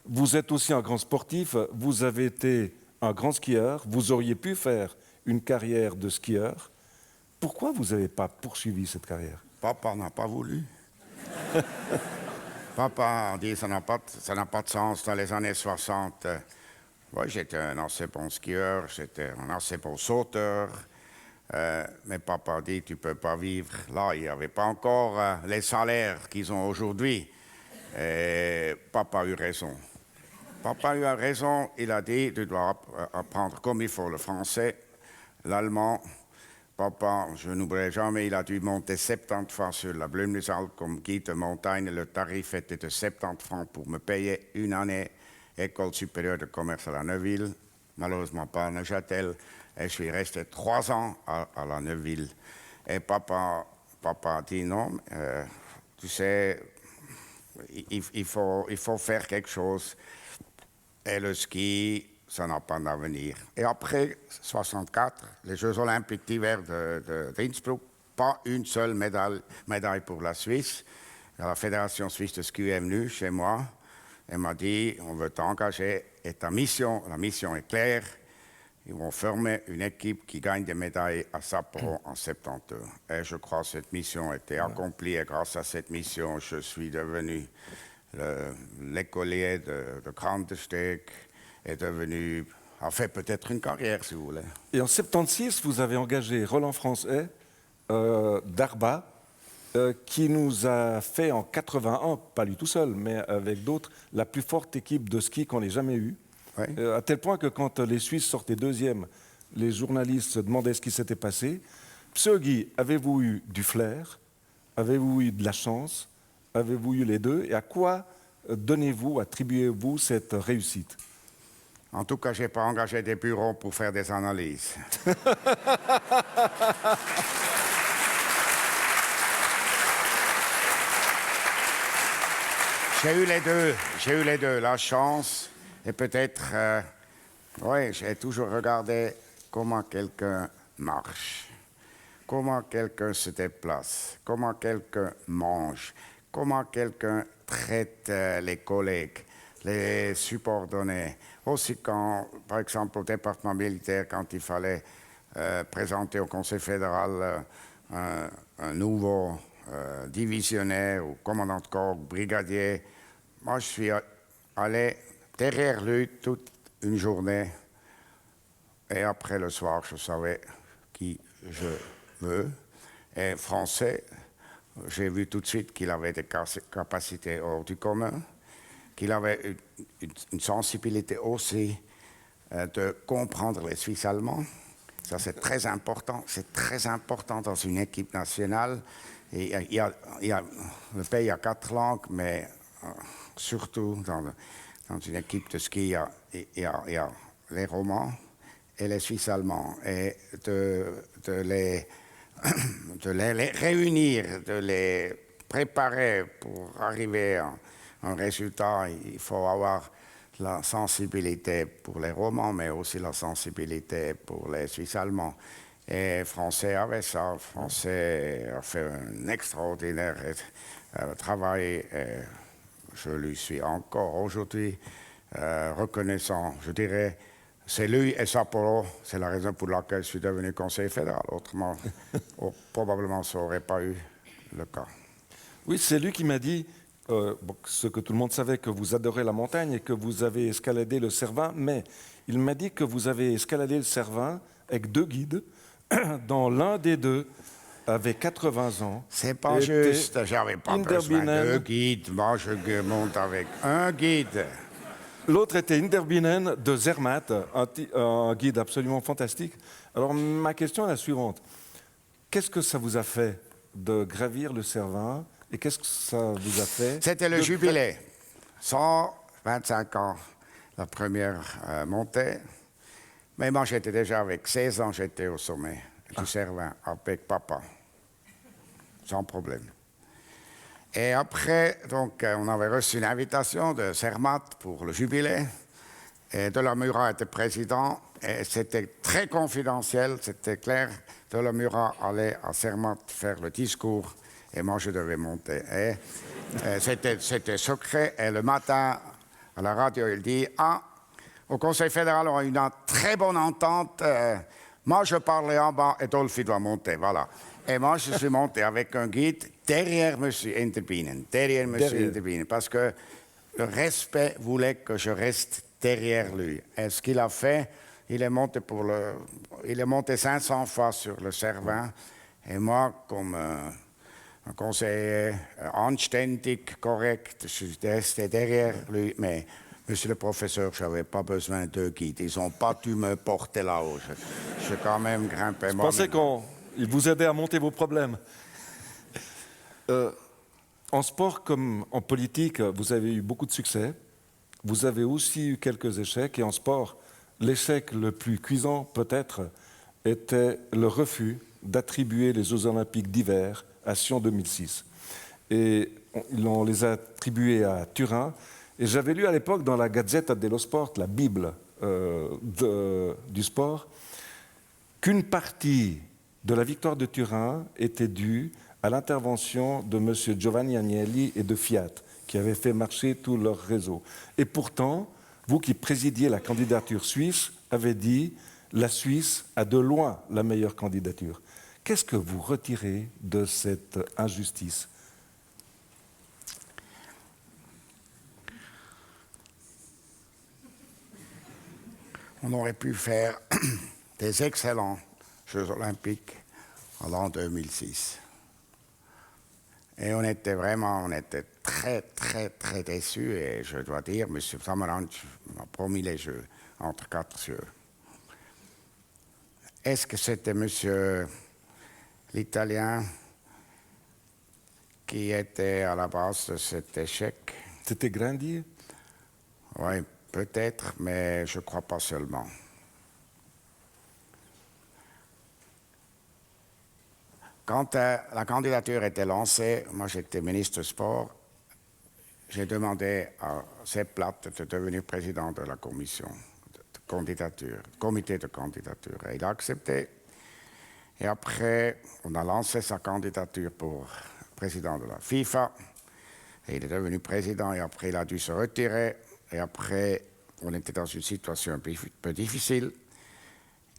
Vous êtes aussi un grand sportif, vous avez été un grand skieur, vous auriez pu faire une carrière de skieur. Pourquoi vous n'avez pas poursuivi cette carrière? Papa n'a pas voulu. Papa a dit que ça n'a pas de sens dans les années 60. Ouais, j'étais un assez bon skieur, j'étais un assez bon sauteur. Mais papa a dit tu ne peux pas vivre. Là, il n'y avait pas encore les salaires qu'ils ont aujourd'hui. Et papa a eu raison. Papa a eu raison, il a dit tu dois apprendre comme il faut le français, l'allemand. Papa, je n'oublierai jamais, il a dû monter 70 fois sur la Blumnisalp comme guide de montagne. Le tarif était de 70 francs pour me payer une année école supérieure de commerce à la Neuville, malheureusement pas à Neuchâtel. Et je suis resté 3 ans à la Neuville. Et papa a dit non, tu sais, il faut faire quelque chose. Et le ski, ça n'a pas d'avenir. Et après 64, les Jeux olympiques d'hiver d'Innsbruck, pas une seule médaille pour la Suisse. La Fédération suisse de ski est venue chez moi et m'a dit, on veut t'engager et la mission est claire. Ils vont former une équipe qui gagne des médailles à Sapporo en 72. Et je crois que cette mission a été accomplie et grâce à cette mission, je suis devenu l'écolier de Grandesteg est devenu, a fait peut-être une carrière, si vous voulez. Et en 76, vous avez engagé Roland Français d'Arba, qui nous a fait en 81, pas lui tout seul, mais avec d'autres, la plus forte équipe de ski qu'on ait jamais eue. Oui. À tel point que quand les Suisses sortaient deuxième, les journalistes se demandaient ce qui s'était passé. Monsieur Guy, avez-vous eu du flair? Avez-vous eu de la chance? Avez-vous eu les deux? Et à quoi attribuez-vous cette réussite? En tout cas, je n'ai pas engagé des bureaux pour faire des analyses. J'ai eu les deux, la chance et peut-être, j'ai toujours regardé comment quelqu'un marche, comment quelqu'un se déplace, comment quelqu'un mange, comment quelqu'un traite les collègues, les subordonnés. Aussi quand, par exemple, au département militaire, quand il fallait présenter au Conseil fédéral un nouveau divisionnaire ou commandant de corps, brigadier, moi je suis allé derrière lui toute une journée et après le soir, je savais qui je veux. Et français, j'ai vu tout de suite qu'il avait des capacités hors du commun, qu'il avait une sensibilité aussi de comprendre les Suisses allemands. Ça, c'est très important. C'est très important dans une équipe nationale. Et le pays a 4 langues, mais surtout dans une équipe de ski, il y a les Romands et les Suisses allemands. Et de les réunir, de les préparer pour arriver à un résultat, il faut avoir la sensibilité pour les Romands, mais aussi la sensibilité pour les Suisses allemands. Et Français avait ça. Français a fait un extraordinaire travail. Et je lui suis encore aujourd'hui reconnaissant. Je dirais, c'est lui et Sapporo, c'est la raison pour laquelle je suis devenu conseiller fédéral. Autrement, probablement, ça n'aurait pas eu le cas. Oui, c'est lui qui m'a dit, ce que tout le monde savait, que vous adorez la montagne et que vous avez escaladé le Cervin, mais il m'a dit que vous avez escaladé le Cervin avec 2 guides, dont l'un des 2 avait 80 ans. C'est pas juste, j'avais pas besoin de 2 guides, moi je monte avec un guide. L'autre était Inderbinen de Zermatt, un guide absolument fantastique. Alors ma question est la suivante. qu'est-ce que ça vous a fait de gravir le Cervin et qu'est-ce que ça vous a fait? C'était le jubilé. 125 ans, la première montée. Mais moi, j'étais déjà avec 16 ans, j'étais au sommet du Cervin avec papa, sans problème. Et après, donc, on avait reçu une invitation de Zermatt pour le jubilé. Et De la Murat était président. Et c'était très confidentiel, c'était clair. De la Murat allait à Zermatt faire le discours et moi, je devais monter. Et c'était secret. Et le matin, à la radio, il dit « Ah, au Conseil fédéral, on a eu une très bonne entente. Moi, je parlais en bas et Dolphy doit monter. » Voilà. Et moi, je suis monté avec un guide derrière M. Interbienen. Derrière M. Interbienen. Parce que le respect voulait que je reste derrière lui. Et ce qu'il a fait, il est monté 500 fois sur le Cervin. Et moi, comme un conseiller anständig, correct, je suis resté derrière lui. Mais, monsieur le professeur, je n'avais pas besoin de guide. Ils n'ont pas dû me porter là-haut. Je suis quand même grimpé. Je pensais qu'il vous aidait à monter vos problèmes. En sport comme en politique, vous avez eu beaucoup de succès. Vous avez aussi eu quelques échecs. Et en sport, l'échec le plus cuisant, peut-être, était le refus d'attribuer les Jeux olympiques d'hiver à Sion 2006. Et on les a attribués à Turin. Et j'avais lu à l'époque dans la Gazzetta dello Sport, la Bible du sport, qu'une partie de la victoire de Turin était due à l'intervention de M. Giovanni Agnelli et de Fiat, qui avaient fait marcher tout leur réseau. Et pourtant, vous qui présidiez la candidature suisse, avez dit « la Suisse a de loin la meilleure candidature ». Qu'est-ce que vous retirez de cette injustice? On aurait pu faire des excellents Jeux olympiques en l'an 2006. Et on était très, très, très déçus. Et je dois dire, M. Samaranch m'a promis les Jeux, entre 4 Jeux. Est-ce que c'était M. l'Italien qui était à la base de cet échec? C'était Grindier? Oui, peut-être, mais je ne crois pas seulement. Quand la candidature était lancée, moi j'étais ministre du Sport, j'ai demandé à Sepp Blatter de devenir président de la commission de candidature, comité de candidature. Et il a accepté. Et après, on a lancé sa candidature pour président de la FIFA. Et il est devenu président et après il a dû se retirer. Et après, on était dans une situation un peu difficile.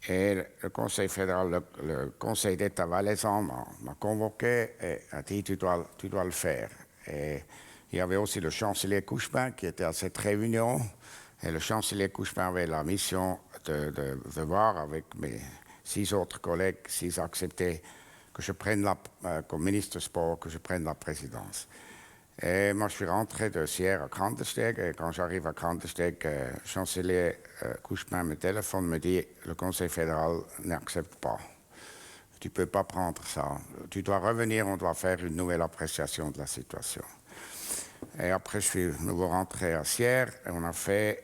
Et le Conseil fédéral, le Conseil d'État valaisan m'a convoqué et a dit tu dois le faire. Et il y avait aussi le chancelier Couchepin qui était à cette réunion. Et le chancelier Couchepin avait la mission de voir avec mes 6 autres collègues s'ils acceptaient que je prenne comme ministre du Sport, que je prenne la présidence. Et moi, je suis rentré de Sierre à Kandersteg. Et quand j'arrive à Kandersteg, le chancelier Couchepin me téléphone, me dit le Conseil fédéral n'accepte pas. Tu ne peux pas prendre ça. Tu dois revenir, on doit faire une nouvelle appréciation de la situation. Et après, je suis de nouveau rentré à Sierre et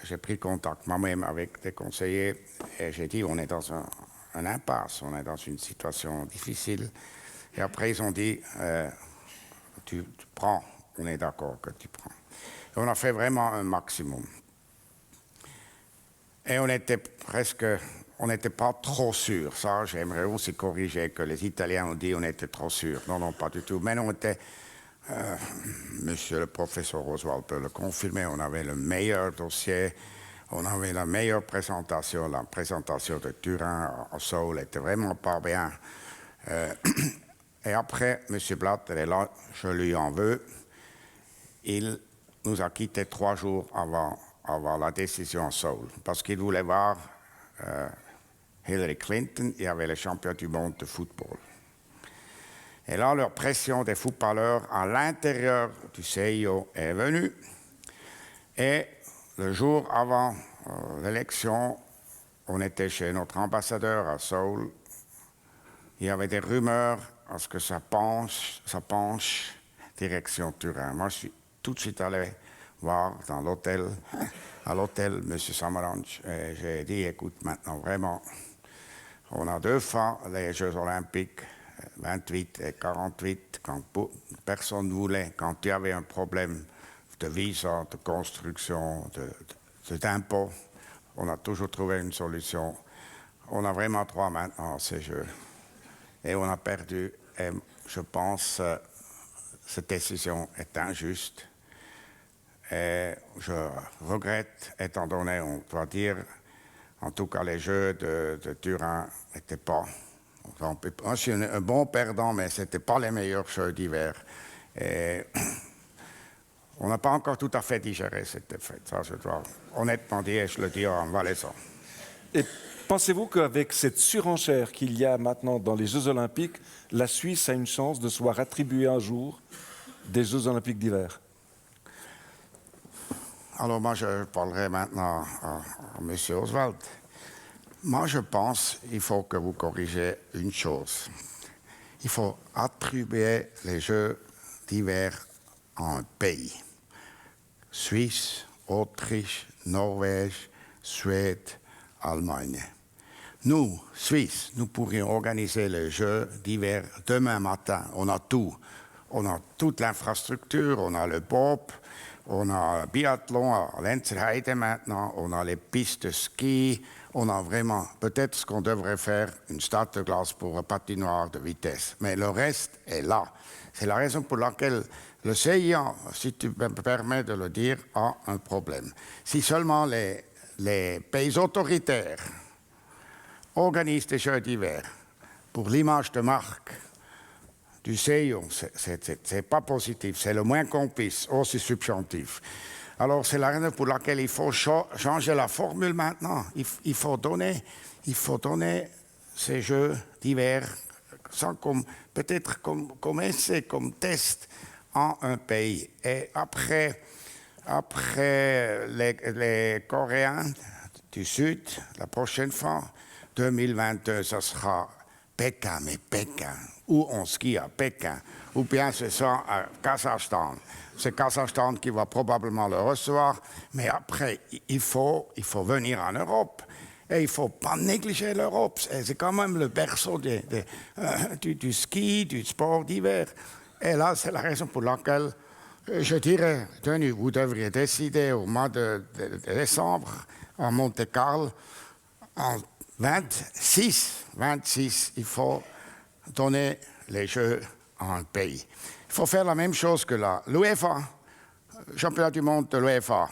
j'ai pris contact moi-même avec des conseillers et j'ai dit on est dans un impasse, on est dans une situation difficile. Et après, ils ont dit tu prends, on est d'accord que tu prends. Et on a fait vraiment un maximum. Et on n'était pas trop sûr. Ça, j'aimerais aussi corriger que les Italiens ont dit on était trop sûr. Non, non, pas du tout. Mais on était, monsieur le professeur Oswald peut le confirmer, on avait le meilleur dossier, on avait la meilleure présentation. La présentation de Turin au Seoul était vraiment pas bien. Et après, M. Blatter est là, je lui en veux. Il nous a quittés 3 jours avant la décision à Seoul, parce qu'il voulait voir Hillary Clinton, il y avait les champions du monde de football. Et là, leur pression des footballeurs à l'intérieur du CIO est venue. Et le jour avant l'élection, on était chez notre ambassadeur à Seoul. il y avait des rumeurs à ce que ça penche direction Turin. Moi, je suis tout de suite allé voir à l'hôtel, M. Samaranch, et j'ai dit, écoute, maintenant, vraiment, on a 2 fois les Jeux Olympiques, 28 et 48, quand personne ne voulait, quand il y avait un problème de visa, de construction, d'impôts, on a toujours trouvé une solution. On a vraiment 3 maintenant à ces Jeux. Et on a perdu. Et je pense que cette décision est injuste. Et je regrette, étant donné, on doit dire, en tout cas les Jeux de Turin n'étaient pas. Moi, je suis un bon perdant, mais ce n'étaient pas les meilleurs Jeux d'hiver. Et on n'a pas encore tout à fait digéré cette défaite. Ça, je dois honnêtement dire, et je le dis en valaisan. Et pensez-vous qu'avec cette surenchère qu'il y a maintenant dans les Jeux Olympiques, la Suisse a une chance de se voir attribuer un jour des Jeux Olympiques d'hiver? Alors moi, je parlerai maintenant à M. Oswald. Moi, je pense qu'il faut que vous corrigez une chose. Il faut attribuer les Jeux d'hiver à un pays. Suisse, Autriche, Norvège, Suède, Allemagne. Nous, Suisses, nous pourrions organiser les Jeux d'hiver demain matin. On a tout. On a toute l'infrastructure, on a le bob, on a le biathlon à Lenzerheide maintenant, on a les pistes de ski, on a vraiment, peut-être ce qu'on devrait faire, une stade de glace pour un patinoire de vitesse. Mais le reste est là. C'est la raison pour laquelle le CIA, si tu me permets de le dire, a un problème. Si seulement les pays autoritaires organisent des Jeux d'hiver pour l'image de marque du CIO, c'est pas positif, c'est le moins qu'on puisse, aussi subjonctif. Alors c'est la raison pour laquelle il faut changer la formule maintenant. Il faut donner ces Jeux d'hiver peut-être comme essai, comme test en un pays. Et après les Coréens du Sud, la prochaine fois, 2022, ça sera Pékin, mais Pékin. Ou on skie à Pékin, ou bien ce sera à Kazakhstan. C'est Kazakhstan qui va probablement le recevoir, mais après, il faut venir en Europe. Et il ne faut pas négliger l'Europe. C'est quand même le berceau du ski, du sport d'hiver. Et là, c'est la raison pour laquelle je dirais, tenez, vous devriez décider au mois de décembre à Monte-Carlo, en 26, il faut donner les Jeux à un pays. Il faut faire la même chose que l'UEFA, championnat du monde de l'UEFA.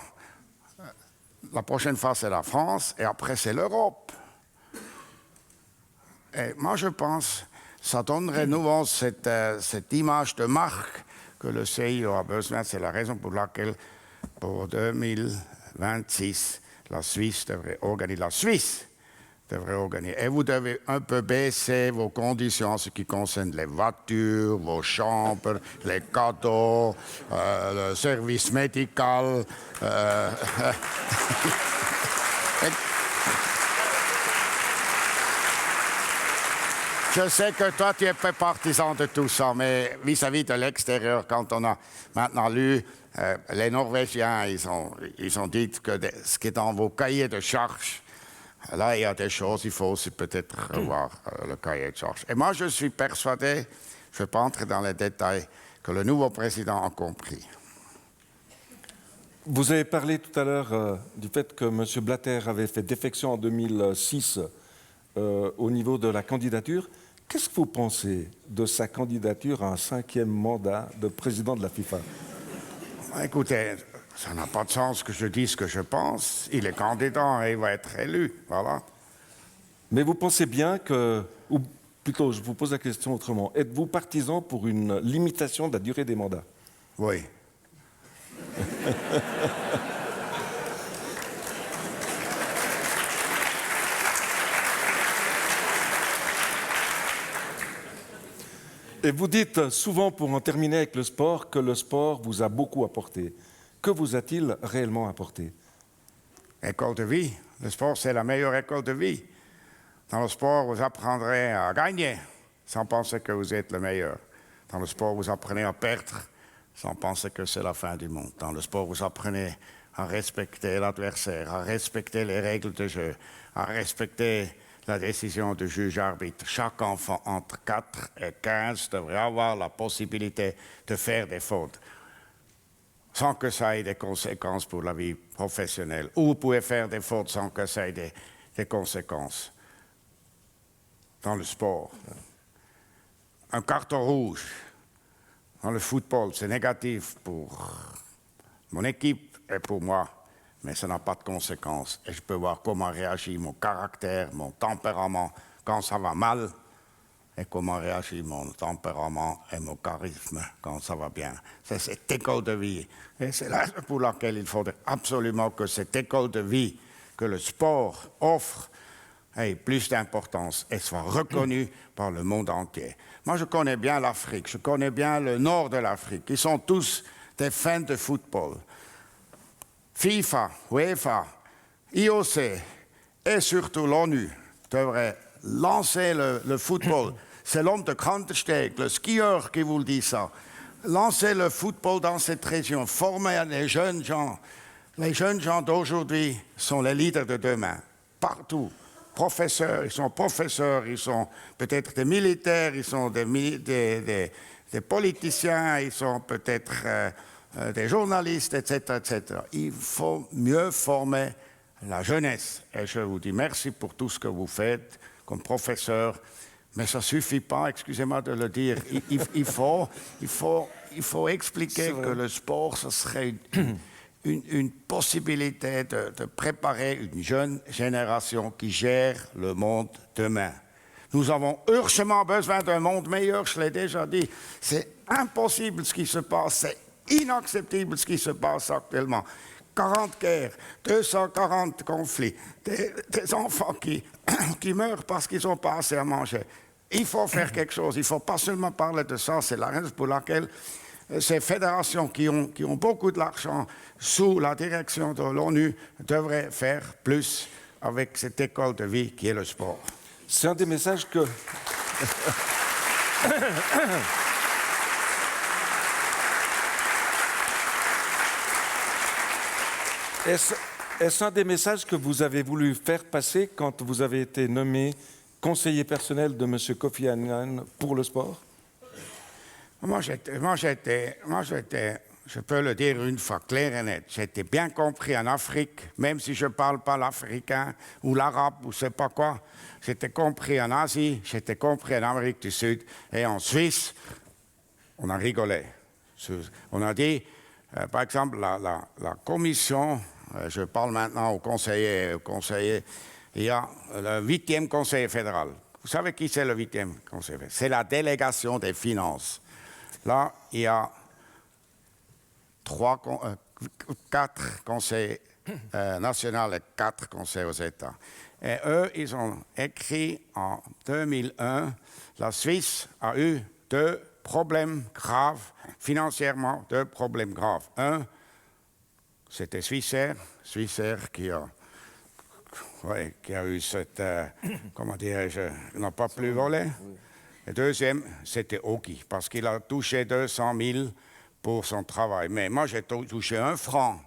La prochaine fois, c'est la France, et après, c'est l'Europe. Et moi, je pense que ça donnerait nouveau cette image de marque que le CIO a besoin. C'est la raison pour laquelle, pour 2026, la Suisse devrait organiser. Et vous devez un peu baisser vos conditions en ce qui concerne les voitures, vos chambres, les cadeaux, le service médical. Je sais que toi, tu es pas partisan de tout ça, mais vis-à-vis de l'extérieur, quand on a maintenant lu, les Norvégiens, ils ont dit que ce qui est dans vos cahiers de charges, là, il y a des choses, il faut aussi peut-être revoir le cahier de charges. Et moi, je suis persuadé, je ne vais pas entrer dans les détails, que le nouveau président a compris. Vous avez parlé tout à l'heure du fait que M. Blatter avait fait défection en 2006 au niveau de la candidature. Qu'est-ce que vous pensez de sa candidature à un 5e mandat de président de la FIFA? Écoutez, ça n'a pas de sens que je dise ce que je pense. Il est candidat et il va être élu, voilà. Mais vous pensez bien que, ou plutôt, je vous pose la question autrement, êtes-vous partisan pour une limitation de la durée des mandats? Oui. Et vous dites souvent, pour en terminer avec le sport, que le sport vous a beaucoup apporté. Que vous a-t-il réellement apporté? École de vie. Le sport, c'est la meilleure école de vie. Dans le sport, vous apprendrez à gagner. sans penser que vous êtes le meilleur. Dans le sport, vous apprenez à perdre sans penser que c'est la fin du monde. Dans le sport, vous apprenez à respecter l'adversaire, à respecter les règles de jeu, à respecter la décision du juge-arbitre. Chaque enfant entre 4 et 15 devrait avoir la possibilité de faire des fautes, sans que ça ait des conséquences pour la vie professionnelle. Ou vous pouvez faire des fautes sans que ça ait des conséquences. Dans le sport, un carton rouge dans le football, c'est négatif pour mon équipe et pour moi, mais ça n'a pas de conséquences. Et je peux voir comment réagit mon caractère, mon tempérament quand ça va mal, et comment réagit mon tempérament et mon charisme quand ça va bien. C'est cette école de vie. Et c'est là pour laquelle il faudrait absolument que cette école de vie que le sport offre ait plus d'importance et soit reconnue par le monde entier. Moi, je connais bien l'Afrique, je connais bien le nord de l'Afrique. Ils sont tous des fans de football. FIFA, UEFA, IOC et surtout l'ONU devraient lancer le football. C'est l'homme de Kantersteg, le skieur qui vous le dit ça. Lancer le football dans cette région, former les jeunes gens. Les jeunes gens d'aujourd'hui sont les leaders de demain, partout. Professeurs, ils sont peut-être des militaires, ils sont des politiciens, ils sont peut-être des journalistes, etc., etc. Il faut mieux former la jeunesse. Et je vous dis merci pour tout ce que vous faites comme professeur, mais ça ne suffit pas, excusez-moi de le dire. Il faut expliquer que le sport, ce serait une possibilité de préparer une jeune génération qui gère le monde demain. Nous avons urgemment besoin d'un monde meilleur, je l'ai déjà dit. C'est impossible ce qui se passe, c'est inacceptable ce qui se passe actuellement. 40 guerres, 240 conflits, des enfants qui meurent parce qu'ils n'ont pas assez à manger. Il faut faire quelque chose, il ne faut pas seulement parler de ça, c'est la raison pour laquelle ces fédérations qui ont beaucoup d'argent sous la direction de l'ONU devraient faire plus avec cette école de vie qui est le sport. C'est un des messages que... Est-ce un des messages que vous avez voulu faire passer quand vous avez été nommé conseiller personnel de M. Kofi Annan pour le sport? Moi, j'étais, je peux le dire une fois clair et net, j'étais bien compris en Afrique, même si je ne parle pas l'africain ou l'arabe ou je ne sais pas quoi. J'étais compris en Asie, j'étais compris en Amérique du Sud et en Suisse, on a rigolé. On a dit, par exemple, la commission, je parle maintenant aux conseillers, il y a le 8e conseiller fédéral. Vous savez qui c'est le 8e conseiller fédéral? C'est la délégation des finances. Là, il y a 4 conseils nationaux et 4 conseils aux États. Et eux, ils ont écrit en 2001, la Suisse a eu 2 problèmes graves, financièrement 2 problèmes graves. Un, c'était Swissair qui a eu cette, comment dirais-je, n'a pas plus volé. Et deuxième, c'était Oki, parce qu'il a touché 200 000 pour son travail. Mais moi, j'ai touché 1 franc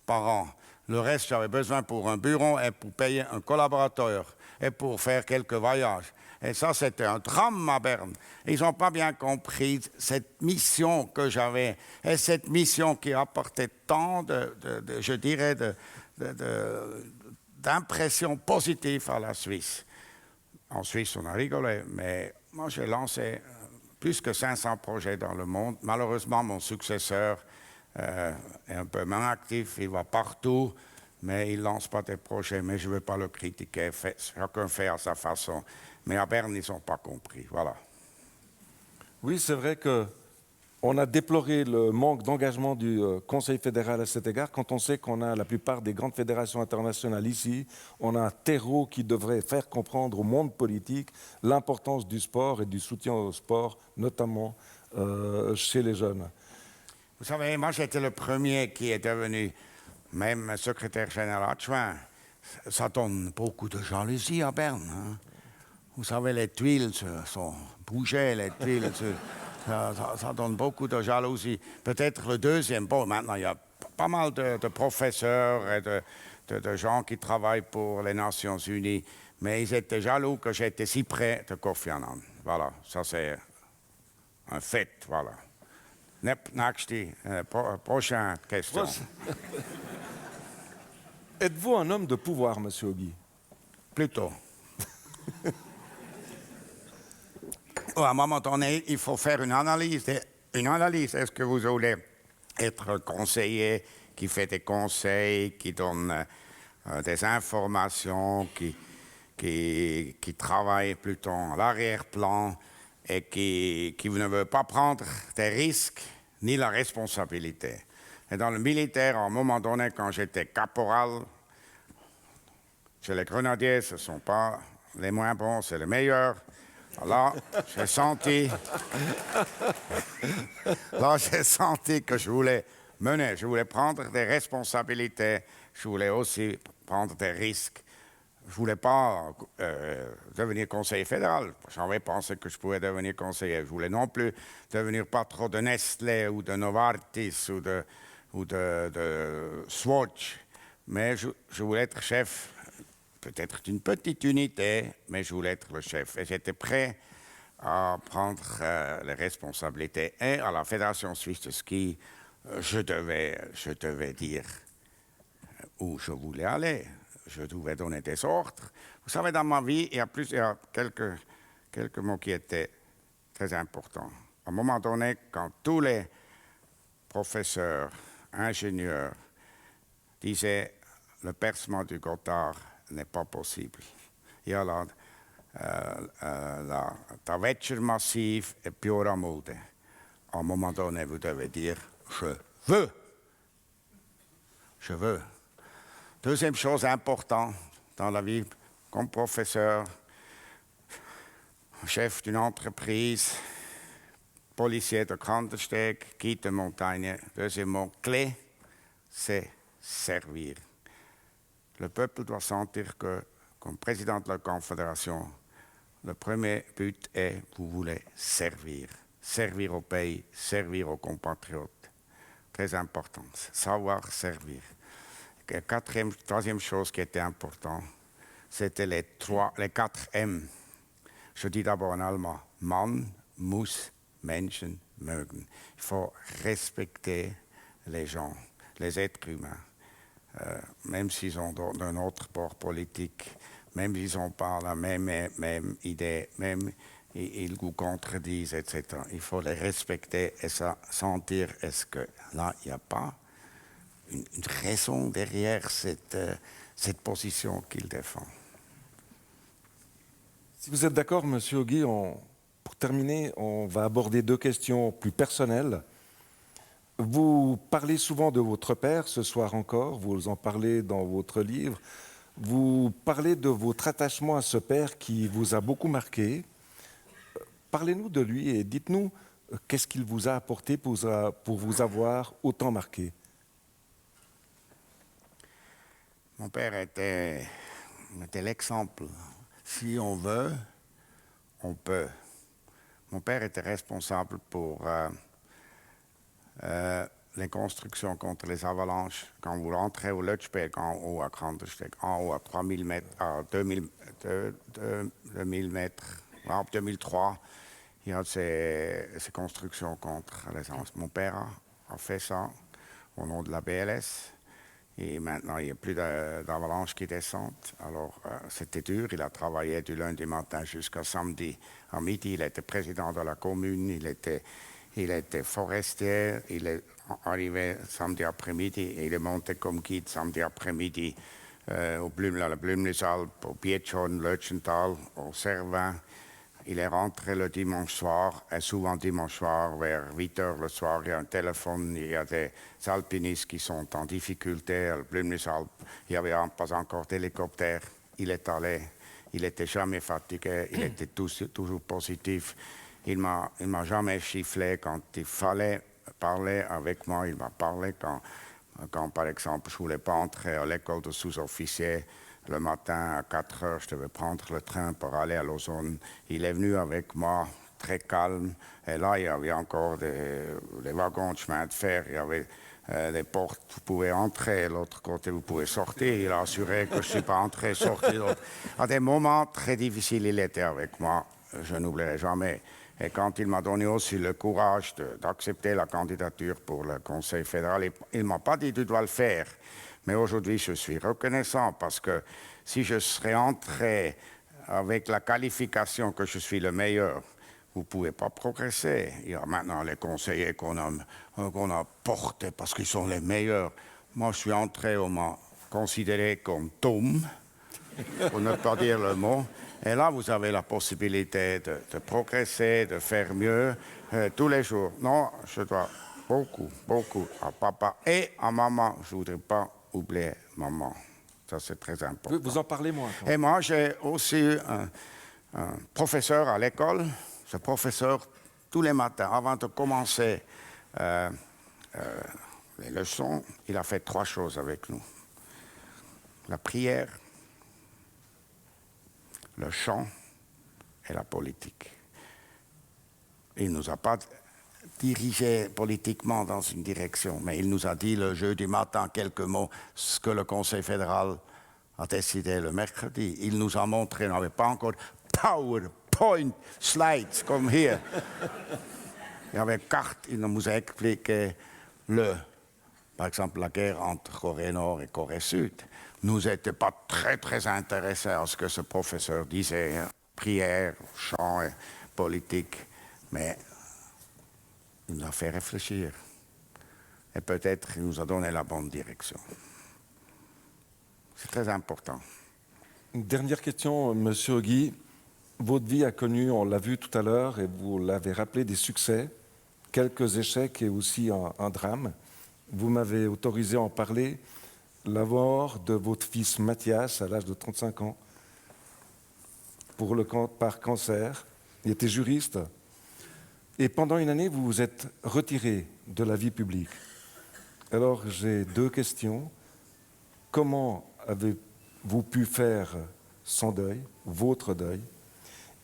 par an. Le reste, j'avais besoin pour un bureau et pour payer un collaborateur et pour faire quelques voyages. Et ça, c'était un drame à Berne. Ils n'ont pas bien compris cette mission que j'avais et cette mission qui apportait tant d'impressions positives à la Suisse. En Suisse, on a rigolé, mais moi, j'ai lancé plus que 500 projets dans le monde. Malheureusement, mon successeur est un peu moins actif, il va partout, mais il ne lance pas des projets, mais je ne veux pas le critiquer, chacun fait à sa façon. Mais à Berne, ils n'ont pas compris, voilà. Oui, c'est vrai qu'on a déploré le manque d'engagement du Conseil fédéral à cet égard, quand on sait qu'on a la plupart des grandes fédérations internationales ici, on a un terreau qui devrait faire comprendre au monde politique l'importance du sport et du soutien au sport, notamment chez les jeunes. Vous savez, moi j'étais le premier qui est devenu même secrétaire général adjoint. Ça donne beaucoup de jalousie à Berne. Hein? Vous savez, les tuiles sont bougées, les tuiles. Ça donne beaucoup de jalousie. Peut-être le deuxième. Bon, maintenant, il y a pas mal de professeurs et de gens qui travaillent pour les Nations Unies, mais ils étaient jaloux que j'étais si près de Kofi Annan. Voilà, ça c'est un fait, voilà. Prochaine question. Êtes-vous un homme de pouvoir, Monsieur Guy? Plutôt. À un moment donné, il faut faire une analyse. Est-ce que vous voulez être conseiller qui fait des conseils, qui donne des informations, qui travaille plutôt à l'arrière-plan et qui ne veut pas prendre des risques ni la responsabilité. Et dans le militaire, à un moment donné, quand j'étais caporal, chez les grenadiers, ce ne sont pas les moins bons, c'est les meilleurs. Là, j'ai senti que je voulais mener, je voulais prendre des responsabilités, je voulais aussi prendre des risques. Je ne voulais pas devenir conseiller fédéral. J'avais pensé que je pouvais devenir conseiller. Je voulais non plus devenir patron de Nestlé ou de Novartis ou de Swatch. Mais je voulais être chef, peut-être d'une petite unité, mais je voulais être le chef. Et j'étais prêt à prendre les responsabilités. Et à la Fédération suisse de ski, je devais dire où je voulais aller. Je devais donner des ordres. Vous savez, dans ma vie, il y a quelques mots qui étaient très importants. À un moment donné, quand tous les professeurs, ingénieurs disaient le percement du Gothard n'est pas possible. Il y a la Tavetcher massif et Piora Mulde. À un moment donné, vous devez dire je veux. Je veux. Deuxième chose importante dans la vie, comme professeur, chef d'une entreprise, policier de Kandersteg, guide de montagne, deuxième mot clé, c'est servir. Le peuple doit sentir que, comme président de la Confédération, le premier but est vous voulez servir. Servir au pays, servir aux compatriotes. Très important, savoir servir. Troisième chose qui était importante, c'était les 4 M. Je dis d'abord en allemand, man muss Menschen mögen. Il faut respecter les gens, les êtres humains, même s'ils ont un autre bord politique, même s'ils n'ont pas la même idée, même ils vous contredisent, etc. Il faut les respecter et sentir est-ce que là, il n'y a pas une raison derrière cette position qu'il défend. Si vous êtes d'accord, Monsieur Guy, pour terminer, on va aborder 2 questions plus personnelles. Vous parlez souvent de votre père, ce soir encore, vous en parlez dans votre livre. Vous parlez de votre attachement à ce père qui vous a beaucoup marqué. Parlez-nous de lui et dites-nous qu'est-ce qu'il vous a apporté pour vous avoir autant marqué. Mon père était l'exemple. Si on veut, on peut. Mon père était responsable pour les constructions contre les avalanches. Quand vous rentrez au Lötschberg, en haut à Kandersteg, en haut à 3000 mètres, à 2000 mètres, en 2003, il y a ces constructions contre les avalanches. Mon père a fait ça au nom de la BLS. Et maintenant, il n'y a plus d'avalanches qui descendent. Alors, c'était dur. Il a travaillé du lundi matin jusqu'à samedi à midi. Il était président de la commune. Il était forestier. Il est arrivé samedi après-midi et il est monté comme guide samedi après-midi à la Blümlisalp, au Pietschhorn, Lötschental, au Cervin. Il est rentré le dimanche soir, et souvent dimanche soir, vers 8 heures le soir, il y a un téléphone, il y a des alpinistes qui sont en difficulté à Blümlisalp. Il n'y avait pas encore d'hélicoptère. Il est allé, il n'était jamais fatigué, il était toujours positif. Il m'a jamais chifflé quand il fallait parler avec moi. Il m'a parlé quand par exemple, je ne voulais pas entrer à l'école de sous-officier. le matin à 4 heures, je devais prendre le train pour aller à Lausanne. Il est venu avec moi, très calme. Et là, il y avait encore des wagons de chemin de fer. Il y avait des portes, vous pouvez entrer, l'autre côté, vous pouvez sortir. Il a assuré que je ne suis pas entré, sorti. À des moments très difficiles, il était avec moi. Je n'oublierai jamais. Et quand il m'a donné aussi le courage d'accepter la candidature pour le Conseil fédéral, il ne m'a pas dit « tu dois le faire ». Mais aujourd'hui, je suis reconnaissant parce que si je serais entré avec la qualification que je suis le meilleur, vous ne pouvez pas progresser. Il y a maintenant les conseillers qu'on a portés parce qu'ils sont les meilleurs. Moi, je suis entré, on m'a considéré comme Tom, pour ne pas dire le mot. Et là, vous avez la possibilité de progresser, de faire mieux tous les jours. Non, je dois beaucoup à papa et à maman. Je ne voudrais pas oublier maman. Ça, c'est très important. Vous en parlez moins. Et moi, j'ai aussi un professeur à l'école. Ce professeur, tous les matins, avant de commencer les leçons, il a fait 3 choses avec nous. La prière, le chant et la politique. Il ne nous a pas dirigés politiquement dans une direction, mais il nous a dit le jeudi matin quelques mots, ce que le Conseil fédéral a décidé le mercredi. Il nous a montré, on n'avait pas encore PowerPoint slides comme hier. Il y avait une carte, il nous a expliqué par exemple, la guerre entre Corée Nord et Corée Sud. Nous n'étions pas très intéressés à ce que ce professeur disait, hein, prière, chant et politique, mais il nous a fait réfléchir. Et peut-être il nous a donné la bonne direction. C'est très important. Une dernière question, Monsieur Guy. Votre vie a connu, on l'a vu tout à l'heure, et vous l'avez rappelé, des succès, quelques échecs et aussi un drame. Vous m'avez autorisé à en parler. La mort de votre fils Mathias à l'âge de 35 ans par cancer. Il était juriste. Et pendant une année, vous vous êtes retiré de la vie publique. Alors, j'ai 2 questions. Comment avez-vous pu faire son deuil, votre deuil?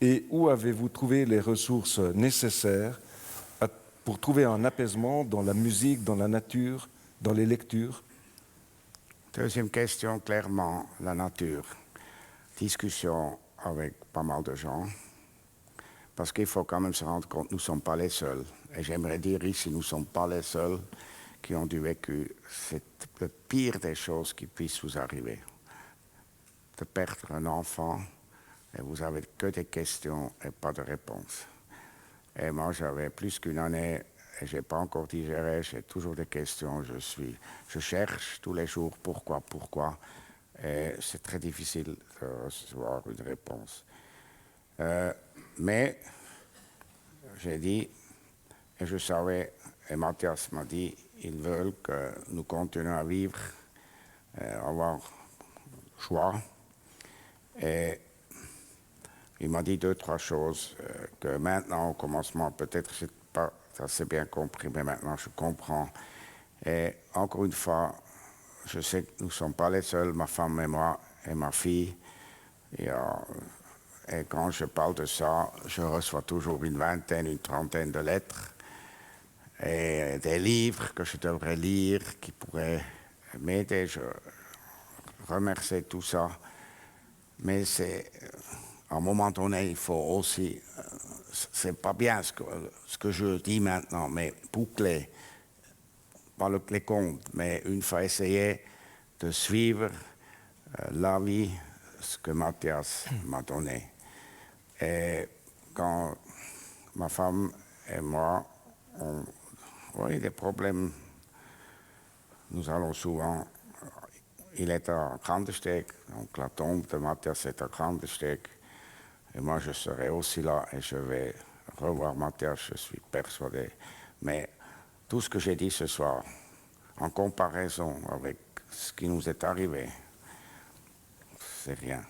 Et où avez-vous trouvé les ressources nécessaires pour trouver un apaisement dans la musique, dans la nature, dans les lectures? Deuxième question, clairement, la nature. Discussion avec pas mal de gens, parce qu'il faut quand même se rendre compte que nous ne sommes pas les seuls. Et j'aimerais dire ici, nous ne sommes pas les seuls qui ont dû vécu. C'est le pire des choses qui puissent vous arriver. De perdre un enfant, et vous n'avez que des questions et pas de réponses. Et moi, j'avais plus qu'une année et je n'ai pas encore digéré, j'ai toujours des questions. Je cherche tous les jours pourquoi. Et c'est très difficile de recevoir une réponse. Mais j'ai dit, et je savais, et Mathias m'a dit, ils veulent que nous continuions à vivre, avoir choix. Et il m'a dit 2, 3 choses que maintenant, au commencement, peut-être je n'ai pas assez bien compris, mais maintenant je comprends. Et encore une fois, je sais que nous ne sommes pas les seuls, ma femme et moi et ma fille. Et quand je parle de ça, je reçois toujours une vingtaine, une trentaine de lettres et des livres que je devrais lire qui pourraient m'aider. Je remercie tout ça. Mais c'est, à un moment donné, il faut aussi, c'est pas bien ce que je dis maintenant, mais boucler, pas les comptes, mais une fois essayer de suivre la vie, ce que Mathias m'a donné. Et quand ma femme et moi on voyait des problèmes, nous allons souvent. Il est à Kandersteg, donc la tombe de Mathias est à Kandersteg. Et moi, je serai aussi là et je vais revoir Mathias, je suis persuadé. Mais tout ce que j'ai dit ce soir, en comparaison avec ce qui nous est arrivé, c'est rien.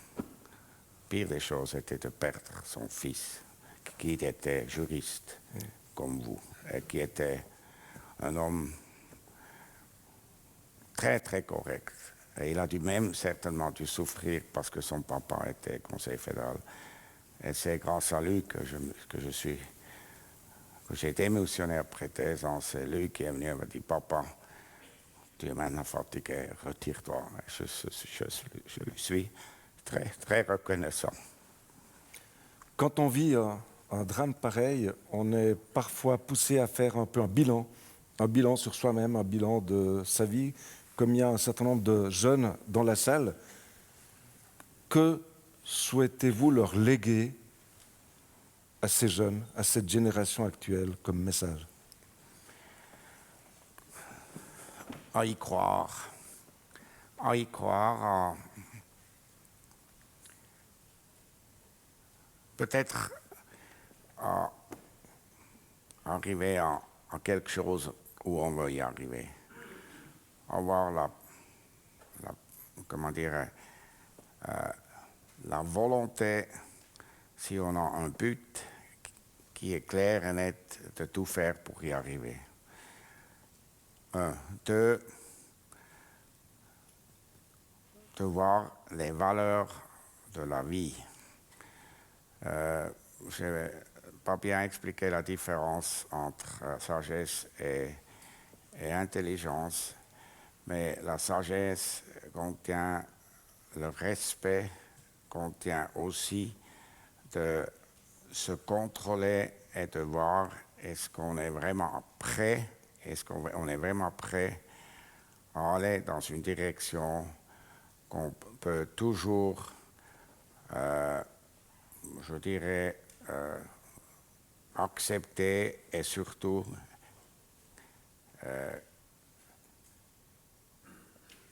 Pire des choses était de perdre son fils, qui était juriste, comme vous, et qui était un homme très correct. Et il a même certainement dû souffrir parce que son papa était conseiller fédéral. Et c'est grâce à lui que j'ai été missionnaire prêté. C'est lui qui est venu et m'a dit, papa, tu es maintenant fatigué, retire-toi. Je lui suis très, très reconnaissant. Quand on vit un drame pareil, on est parfois poussé à faire un peu un bilan sur soi-même, un bilan de sa vie. Comme il y a un certain nombre de jeunes dans la salle, que souhaitez-vous leur léguer à ces jeunes, à cette génération actuelle comme message? À y croire, peut-être à arriver à quelque chose où on veut y arriver, avoir la volonté, si on a un but qui est clair et net, de tout faire pour y arriver. 1. 2. De voir les valeurs de la vie. Je n'ai pas bien expliqué la différence entre sagesse et intelligence, mais la sagesse contient le respect, contient aussi de se contrôler et de voir est-ce qu'on est vraiment prêt, est-ce qu'on est vraiment prêt à aller dans une direction qu'on peut toujours, je dirais, accepter et surtout,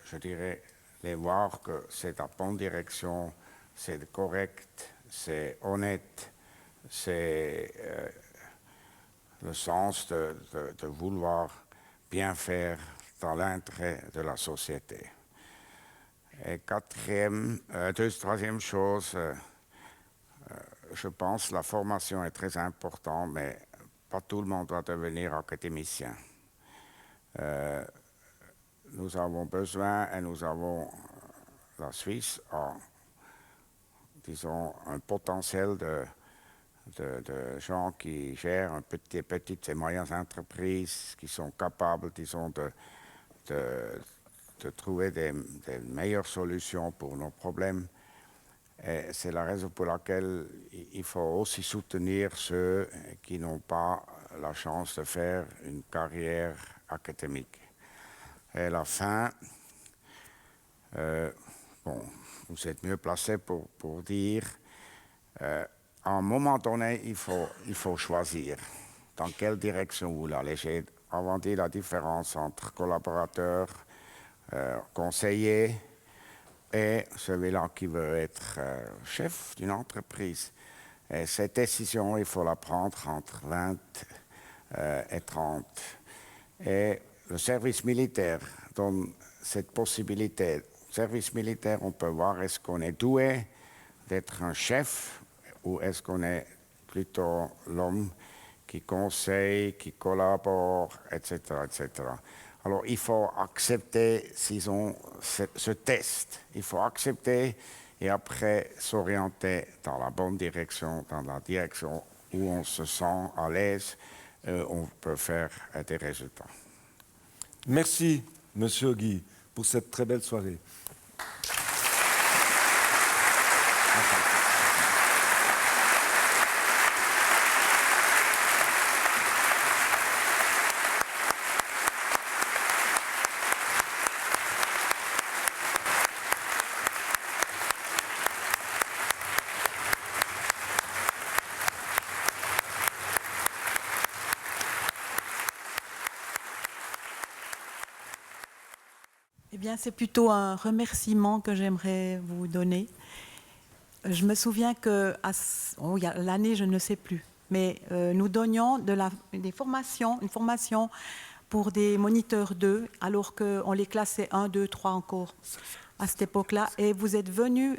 je dirais, les voir que c'est la bonne direction, c'est correct, c'est honnête, c'est le sens de vouloir bien faire dans l'intérêt de la société. Et troisième chose, je pense que la formation est très importante, mais pas tout le monde doit devenir académicien. Nous avons besoin, et nous avons, la Suisse a, disons, un potentiel de gens qui gèrent petites et moyennes entreprises, qui sont capables, disons, de trouver des meilleures solutions pour nos problèmes. Et c'est la raison pour laquelle il faut aussi soutenir ceux qui n'ont pas la chance de faire une carrière académique. Et à la fin, vous êtes mieux placé pour dire, à un moment donné, il faut choisir dans quelle direction vous allez. J'ai avant dit la différence entre collaborateur, conseiller et celui-là qui veut être chef d'une entreprise. Et cette décision, il faut la prendre entre 20 et 30. Et le service militaire donne cette possibilité. Au service militaire, on peut voir est-ce qu'on est doué d'être un chef ou est-ce qu'on est plutôt l'homme qui conseille, qui collabore, etc., etc. Alors, il faut accepter, disons, ce test. Il faut accepter et après s'orienter dans la bonne direction, dans la direction où on se sent à l'aise, on peut faire des résultats. Merci, Monsieur Guy, pour cette très belle soirée. Eh bien, c'est plutôt un remerciement que j'aimerais vous donner. Je me souviens que l'année, je ne sais plus, mais nous donnions une formation pour des moniteurs 2, alors qu'on les classait 1, 2, 3 encore à cette époque-là. Et vous êtes venus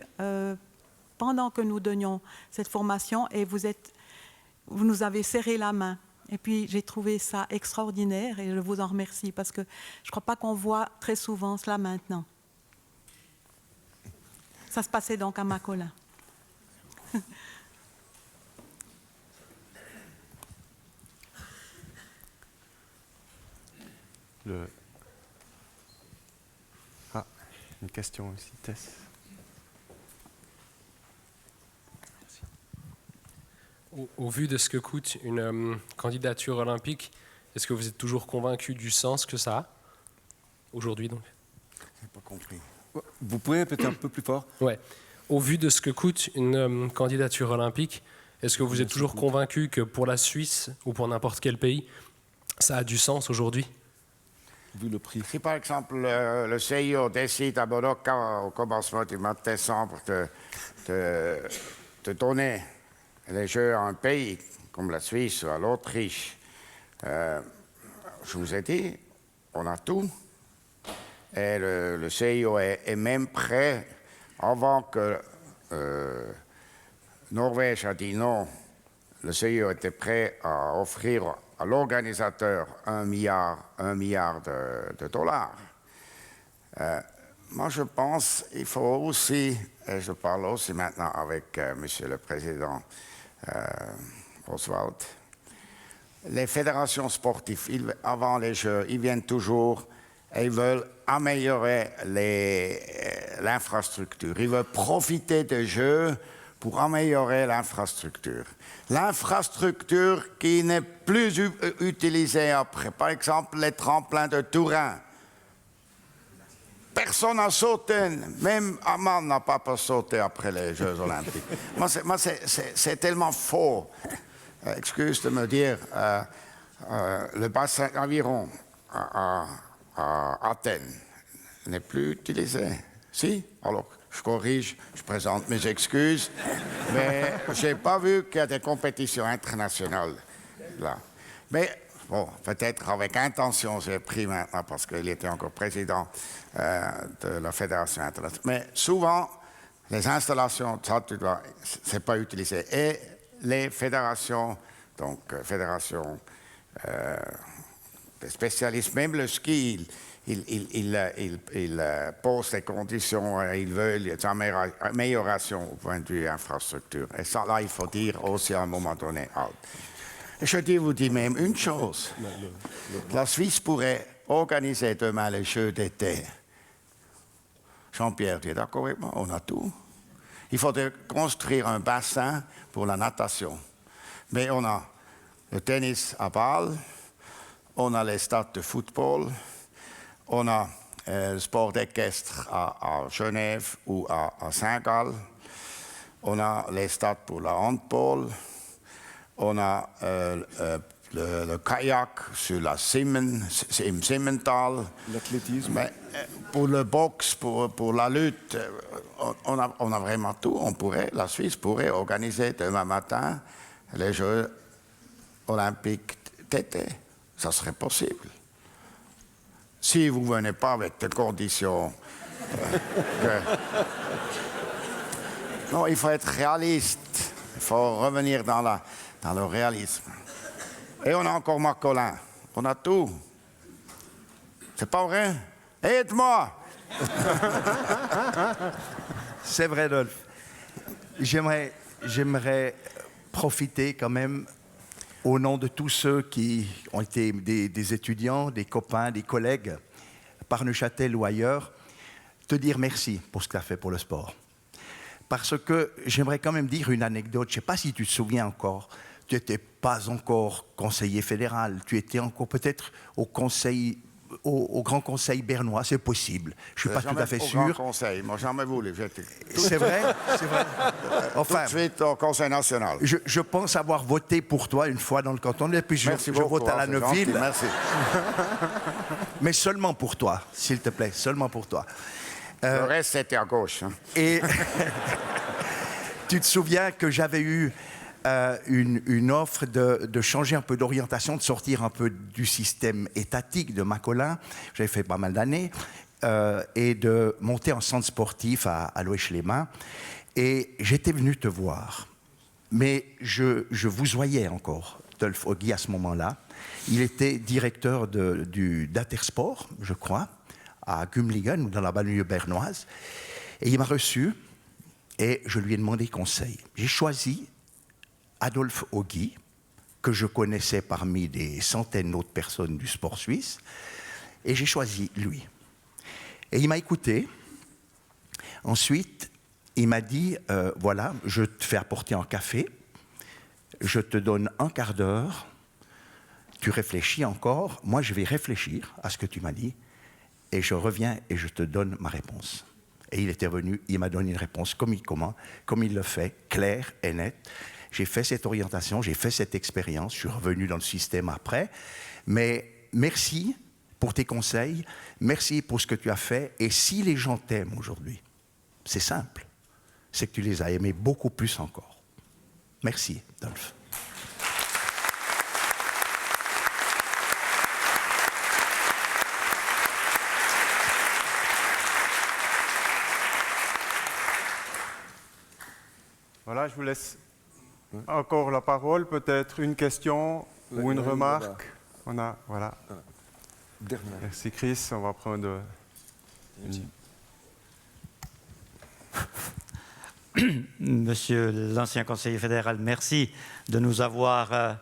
pendant que nous donnions cette formation et vous nous avez serré la main. Et puis, j'ai trouvé ça extraordinaire et je vous en remercie parce que je ne crois pas qu'on voit très souvent cela maintenant. Ça se passait donc à Macolin. Une question aussi, Tess. Au vu de ce que coûte une candidature olympique, est-ce que vous êtes toujours convaincu du sens que ça a aujourd'hui donc? J'ai pas compris. Vous pouvez peut-être un peu plus fort? Ouais. Au vu de ce que coûte une candidature olympique, est-ce que vous êtes toujours convaincu que pour la Suisse ou pour n'importe quel pays, ça a du sens aujourd'hui? Vu le prix. Si par exemple le CIO décide à Bodoka au commencement du mois de décembre de donner les Jeux à un pays comme la Suisse ou à l'Autriche, je vous ai dit, on a tout. Et le CIO est même prêt, avant que Norvège a dit non, le CIO était prêt à offrir à l'organisateur 1 milliard de dollars. Moi, je pense qu'il faut aussi, et je parle aussi maintenant avec Monsieur le Président Oswald, les fédérations sportives, avant les Jeux, ils viennent toujours et ils veulent améliorer l'infrastructure. Ils veulent profiter des Jeux pour améliorer l'infrastructure. L'infrastructure qui n'est plus utilisée après. Par exemple, les tremplins de Turin. Personne n'a sauté, même Amman n'a pas sauté après les Jeux olympiques. Moi, c'est tellement faux. Excuse de me dire, le bassin environ à Athènes n'est plus utilisé. Si? Alors, je corrige, je présente mes excuses, mais je n'ai pas vu qu'il y a des compétitions internationales là. Mais bon, peut-être avec intention, j'ai pris maintenant parce qu'il était encore président de la Fédération internationale. Mais souvent, les installations, ça, c'est pas utilisé. Et les fédérations, donc fédérations des spécialistes, même le ski, ils posent des conditions, ils veulent des améliorations au point de vue infrastructure. Et ça, là, il faut dire aussi à un moment donné. Et je vous dis même une chose. La Suisse pourrait organiser demain les Jeux d'été. Jean-Pierre, tu es d'accord avec moi? On a tout. Il faudrait construire un bassin pour la natation. Mais on a le tennis à Bâle, on a les stades de football, on a le sport d'équestre à Genève ou à Saint-Gall, on a les stades pour le handball, on a le kayak sur la Simmental. L'athlétisme. Pour le boxe, pour la lutte, on a vraiment tout. La Suisse pourrait organiser demain matin les Jeux olympiques d'été. Ça serait possible. Si vous ne venez pas avec des conditions... Non, il faut être réaliste. Il faut revenir dans le réalisme. Et on a encore Macolin. On a tout. C'est pas vrai? Aide-moi! C'est vrai, Dolph. J'aimerais profiter quand même, au nom de tous ceux qui ont été des étudiants, des copains, des collègues, par Neuchâtel ou ailleurs, te dire merci pour ce que tu as fait pour le sport. Parce que j'aimerais quand même dire une anecdote. Je ne sais pas si tu te souviens encore. Tu n'étais pas encore conseiller fédéral. Tu étais encore peut-être au Grand Conseil bernois. C'est possible. Je ne suis pas tout à fait sûr. Au Grand Conseil. Moi, jamais voulu. C'est vrai, c'est vrai. Enfin, tout de suite au Conseil national. Je pense avoir voté pour toi une fois dans le canton. Et puis je vote à la Neuville. Merci. Mais seulement pour toi, s'il te plaît. Seulement pour toi. Le reste, c'était à gauche. Hein. Et tu te souviens que j'avais eu une offre de changer un peu d'orientation, de sortir un peu du système étatique de Macolin. J'avais fait pas mal d'années. Et de monter en centre sportif à Loèche-les-Mains. Et j'étais venu te voir. Mais je vous voyais encore, Dolph Ogi, à ce moment-là. Il était directeur d'Intersport, je crois, à Gumligen, dans la banlieue bernoise. Et il m'a reçu et je lui ai demandé conseil. J'ai choisi Adolphe Auguy, que je connaissais parmi des centaines d'autres personnes du sport suisse, et j'ai choisi lui. Et il m'a écouté. Ensuite, il m'a dit, voilà, je te fais apporter un café, je te donne un quart d'heure, tu réfléchis encore, moi je vais réfléchir à ce que tu m'as dit, et je reviens et je te donne ma réponse. Et il était venu, il m'a donné une réponse comme il le fait, claire et nette. J'ai fait cette orientation, j'ai fait cette expérience, je suis revenu dans le système après. Mais merci pour tes conseils, merci pour ce que tu as fait. Et si les gens t'aiment aujourd'hui, c'est simple, c'est que tu les as aimés beaucoup plus encore. Merci, Dolph. Voilà, je vous laisse encore la parole, peut-être une question ou une remarque. On a, voilà. Dernière. Merci Chris, on va prendre Monsieur l'ancien conseiller fédéral, merci de nous avoir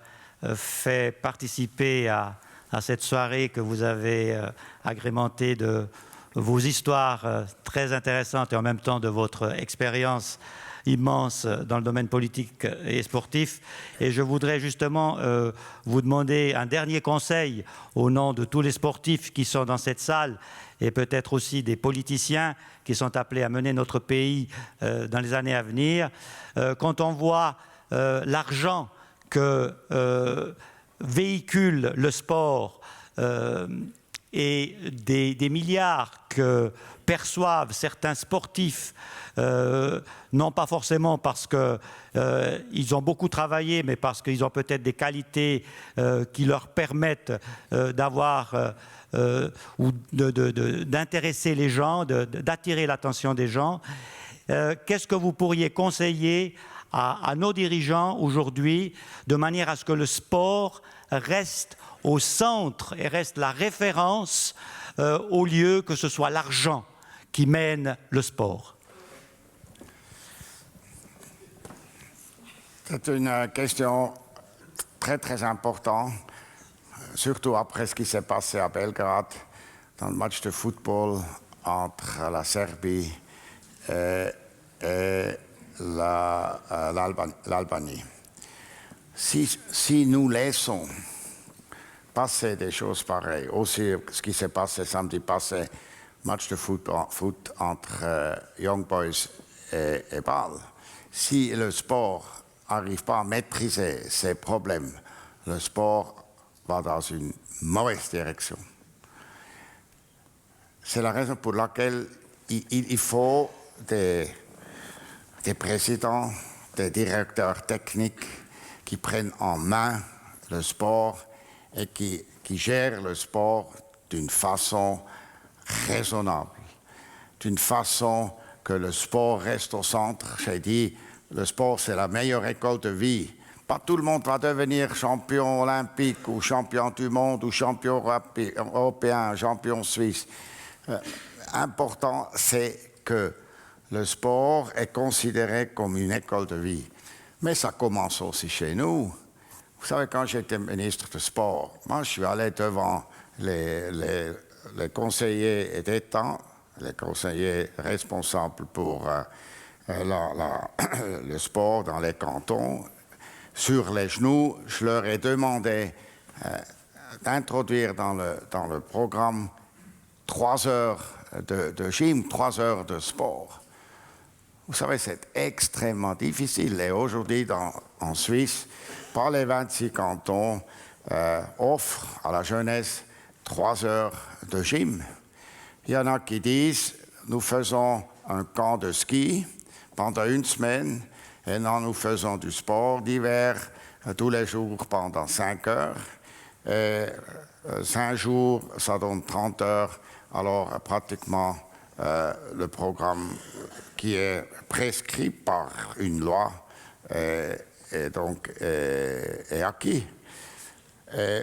fait participer à cette soirée que vous avez agrémentée de vos histoires très intéressantes et en même temps de votre expérience immense dans le domaine politique et sportif. Et je voudrais justement vous demander un dernier conseil au nom de tous les sportifs qui sont dans cette salle et peut-être aussi des politiciens qui sont appelés à mener notre pays dans les années à venir. Quand on voit l'argent que véhicule le sport et des milliards que perçoivent certains sportifs, non pas forcément parce qu'ils ont beaucoup travaillé, mais parce qu'ils ont peut-être des qualités qui leur permettent d'avoir ou d'intéresser les gens, d'attirer l'attention des gens. Qu'est-ce que vous pourriez conseiller à nos dirigeants aujourd'hui de manière à ce que le sport reste au centre et reste la référence au lieu que ce soit l'argent qui mène le sport? C'est une question très très importante, surtout après ce qui s'est passé à Belgrade, dans le match de football entre la Serbie et l'Albanie. Si nous laissons passer des choses pareilles, aussi ce qui s'est passé samedi passé, match de foot entre Young Boys et Bâle, si le sport n'arrive pas à maîtriser ces problèmes, le sport va dans une mauvaise direction. C'est la raison pour laquelle il faut des présidents, des directeurs techniques qui prennent en main le sport et qui gèrent le sport d'une façon raisonnable, d'une façon que le sport reste au centre. J'ai dit, le sport, c'est la meilleure école de vie. Pas tout le monde va devenir champion olympique ou champion du monde ou champion européen, champion suisse. Important, c'est que le sport est considéré comme une école de vie. Mais ça commence aussi chez nous. Vous savez, quand j'étais ministre du Sport, moi, je suis allé devant les conseillers d'État, les conseillers responsables pour le sport dans les cantons. Sur les genoux, je leur ai demandé d'introduire dans le programme 3 heures de gym, 3 heures de sport. Vous savez, c'est extrêmement difficile. Et aujourd'hui, en Suisse, pas les 26 cantons offrent à la jeunesse 3 heures de gym. Il y en a qui disent, nous faisons un camp de ski pendant 1 semaine, et non, nous faisons du sport d'hiver tous les jours pendant 5 heures. Et 5 jours, ça donne 30 heures. Alors, pratiquement, le programme qui est prescrit par une loi est donc acquis. Et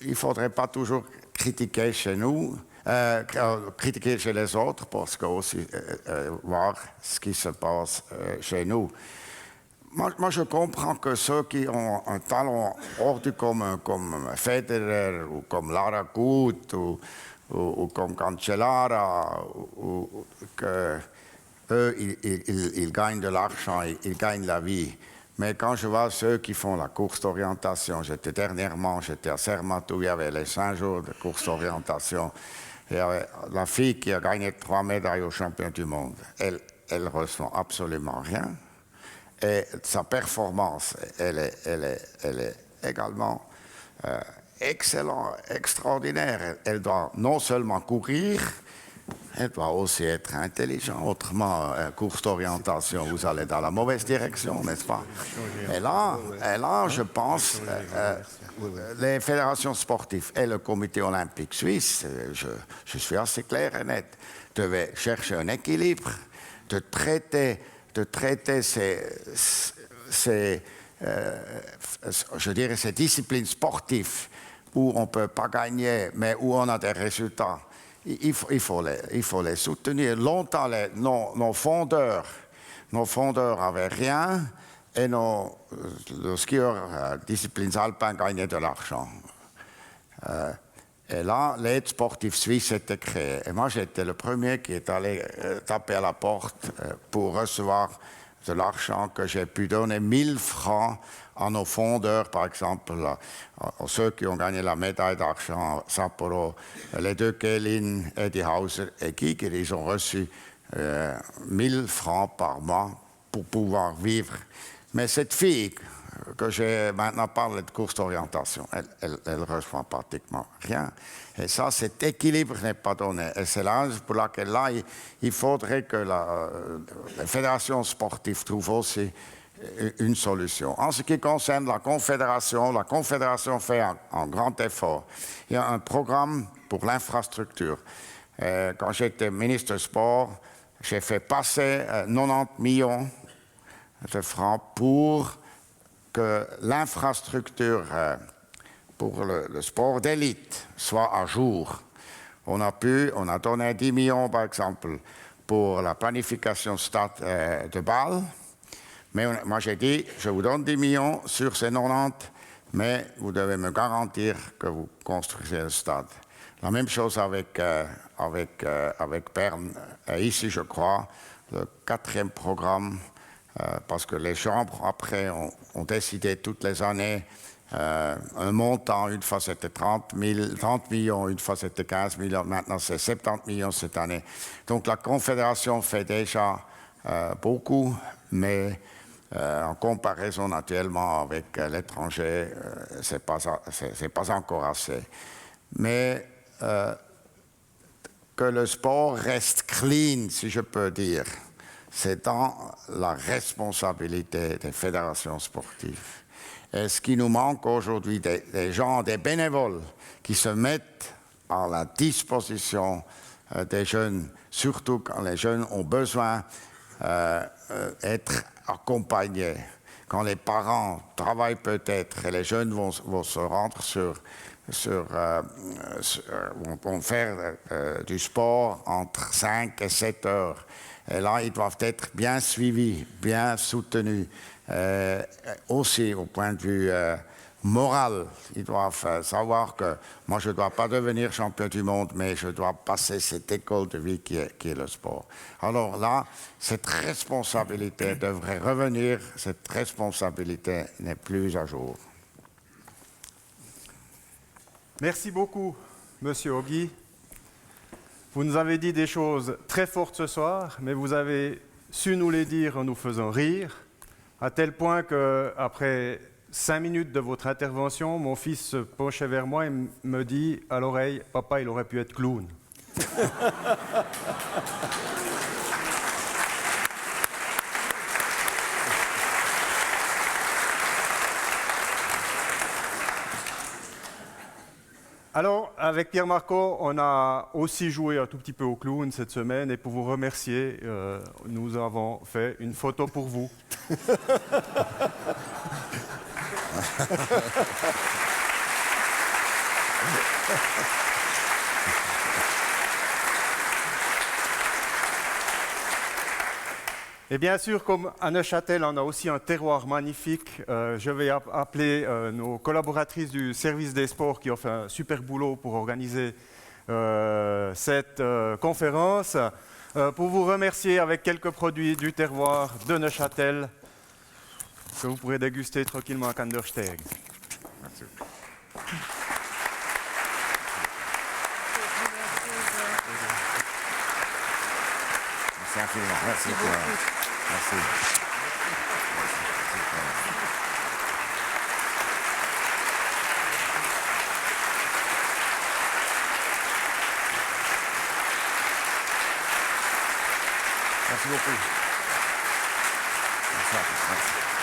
il ne faudrait pas toujours critiquer chez nous, critiquer chez les autres parce que aussi voir ce qui se passe chez nous. Moi, je comprends que ceux qui ont un talent hors du commun, comme Federer, ou comme Lara Gut, ou comme Cancellara, que eux, ils gagnent de l'argent, ils gagnent la vie. Mais quand je vois ceux qui font la course d'orientation, dernièrement, j'étais à Zermatt où il y avait les 5 jours de course d'orientation. Et la fille qui a gagné 3 médailles au championnat du monde, elle reçoit absolument rien. Et sa performance, elle est également excellente, extraordinaire. Elle doit non seulement courir, elle doit aussi être intelligente. Autrement, course d'orientation, vous allez dans la mauvaise direction, n'est-ce pas? Et là, je pense, les fédérations sportives et le comité olympique suisse, je suis assez clair et net, devaient chercher un équilibre, de traiter ces disciplines sportives où on ne peut pas gagner, mais où on a des résultats. Il faut les soutenir. Longtemps, nos fondeurs n'avaient rien et nos skieurs, disciplines alpines, gagnaient de l'argent. Et là, l'aide sportive suisse était créée. Et moi, j'étais le premier qui est allé taper à la porte pour recevoir de l'argent que j'ai pu donner 1000 francs à nos fondeurs, par exemple, ceux qui ont gagné la médaille d'argent à Sapporo, les 2 Kellin, Eddie Hauser et Giger, ils ont reçu 1000 francs par mois pour pouvoir vivre. Mais cette fille que j'ai maintenant parlé de course d'orientation, elle reçoit pratiquement rien. Et ça, cet équilibre n'est pas donné. Et c'est là pour laquelle là, il faudrait que la fédération sportive trouve aussi une solution. En ce qui concerne la Confédération fait un grand effort. Il y a un programme pour l'infrastructure. Quand j'étais ministre du Sport, j'ai fait passer 90 millions de francs pour que l'infrastructure pour le sport d'élite soit à jour. On a donné 10 millions, par exemple, pour la planification stade de Bâle. Mais moi, j'ai dit, je vous donne 10 millions sur ces 90, mais vous devez me garantir que vous construisez le stade. La même chose avec Berne. Et ici, je crois, le 4e programme, parce que les chambres, après, ont décidé toutes les années un montant. Une fois, c'était 30 millions, une fois, c'était 15 millions. Maintenant, c'est 70 millions cette année. Donc, la Confédération fait déjà beaucoup, mais en comparaison naturellement avec l'étranger, c'est pas encore assez. Mais que le sport reste clean, si je peux dire, c'est dans la responsabilité des fédérations sportives. Et ce qui nous manque aujourd'hui, des gens, des bénévoles qui se mettent à la disposition des jeunes, surtout quand les jeunes ont besoin d'être accompagnés. Quand les parents travaillent peut-être et les jeunes vont se rendre vont faire du sport entre 5 et 7 heures. Et là, ils doivent être bien suivis, bien soutenus. Aussi, au point de vue moral, ils doivent savoir que moi, je ne dois pas devenir champion du monde, mais je dois passer cette école de vie qui est le sport. Alors là, cette responsabilité devrait revenir. Cette responsabilité n'est plus à jour. Merci beaucoup, Monsieur Ogi. Vous nous avez dit des choses très fortes ce soir, mais vous avez su nous les dire en nous faisant rire, à tel point qu'après 5 minutes de votre intervention, mon fils se penchait vers moi et me dit à l'oreille, « Papa, il aurait pu être clown. » Alors, avec Pierre Marco, on a aussi joué un tout petit peu au clown cette semaine et pour vous remercier, nous avons fait une photo pour vous. Et bien sûr, comme à Neuchâtel, on a aussi un terroir magnifique. Je vais appeler nos collaboratrices du service des sports qui ont fait un super boulot pour organiser cette conférence, pour vous remercier avec quelques produits du terroir de Neuchâtel que vous pourrez déguster tranquillement à Kandersteg. Merci. Merci infiniment. Merci. Merci. Merci beaucoup. Merci.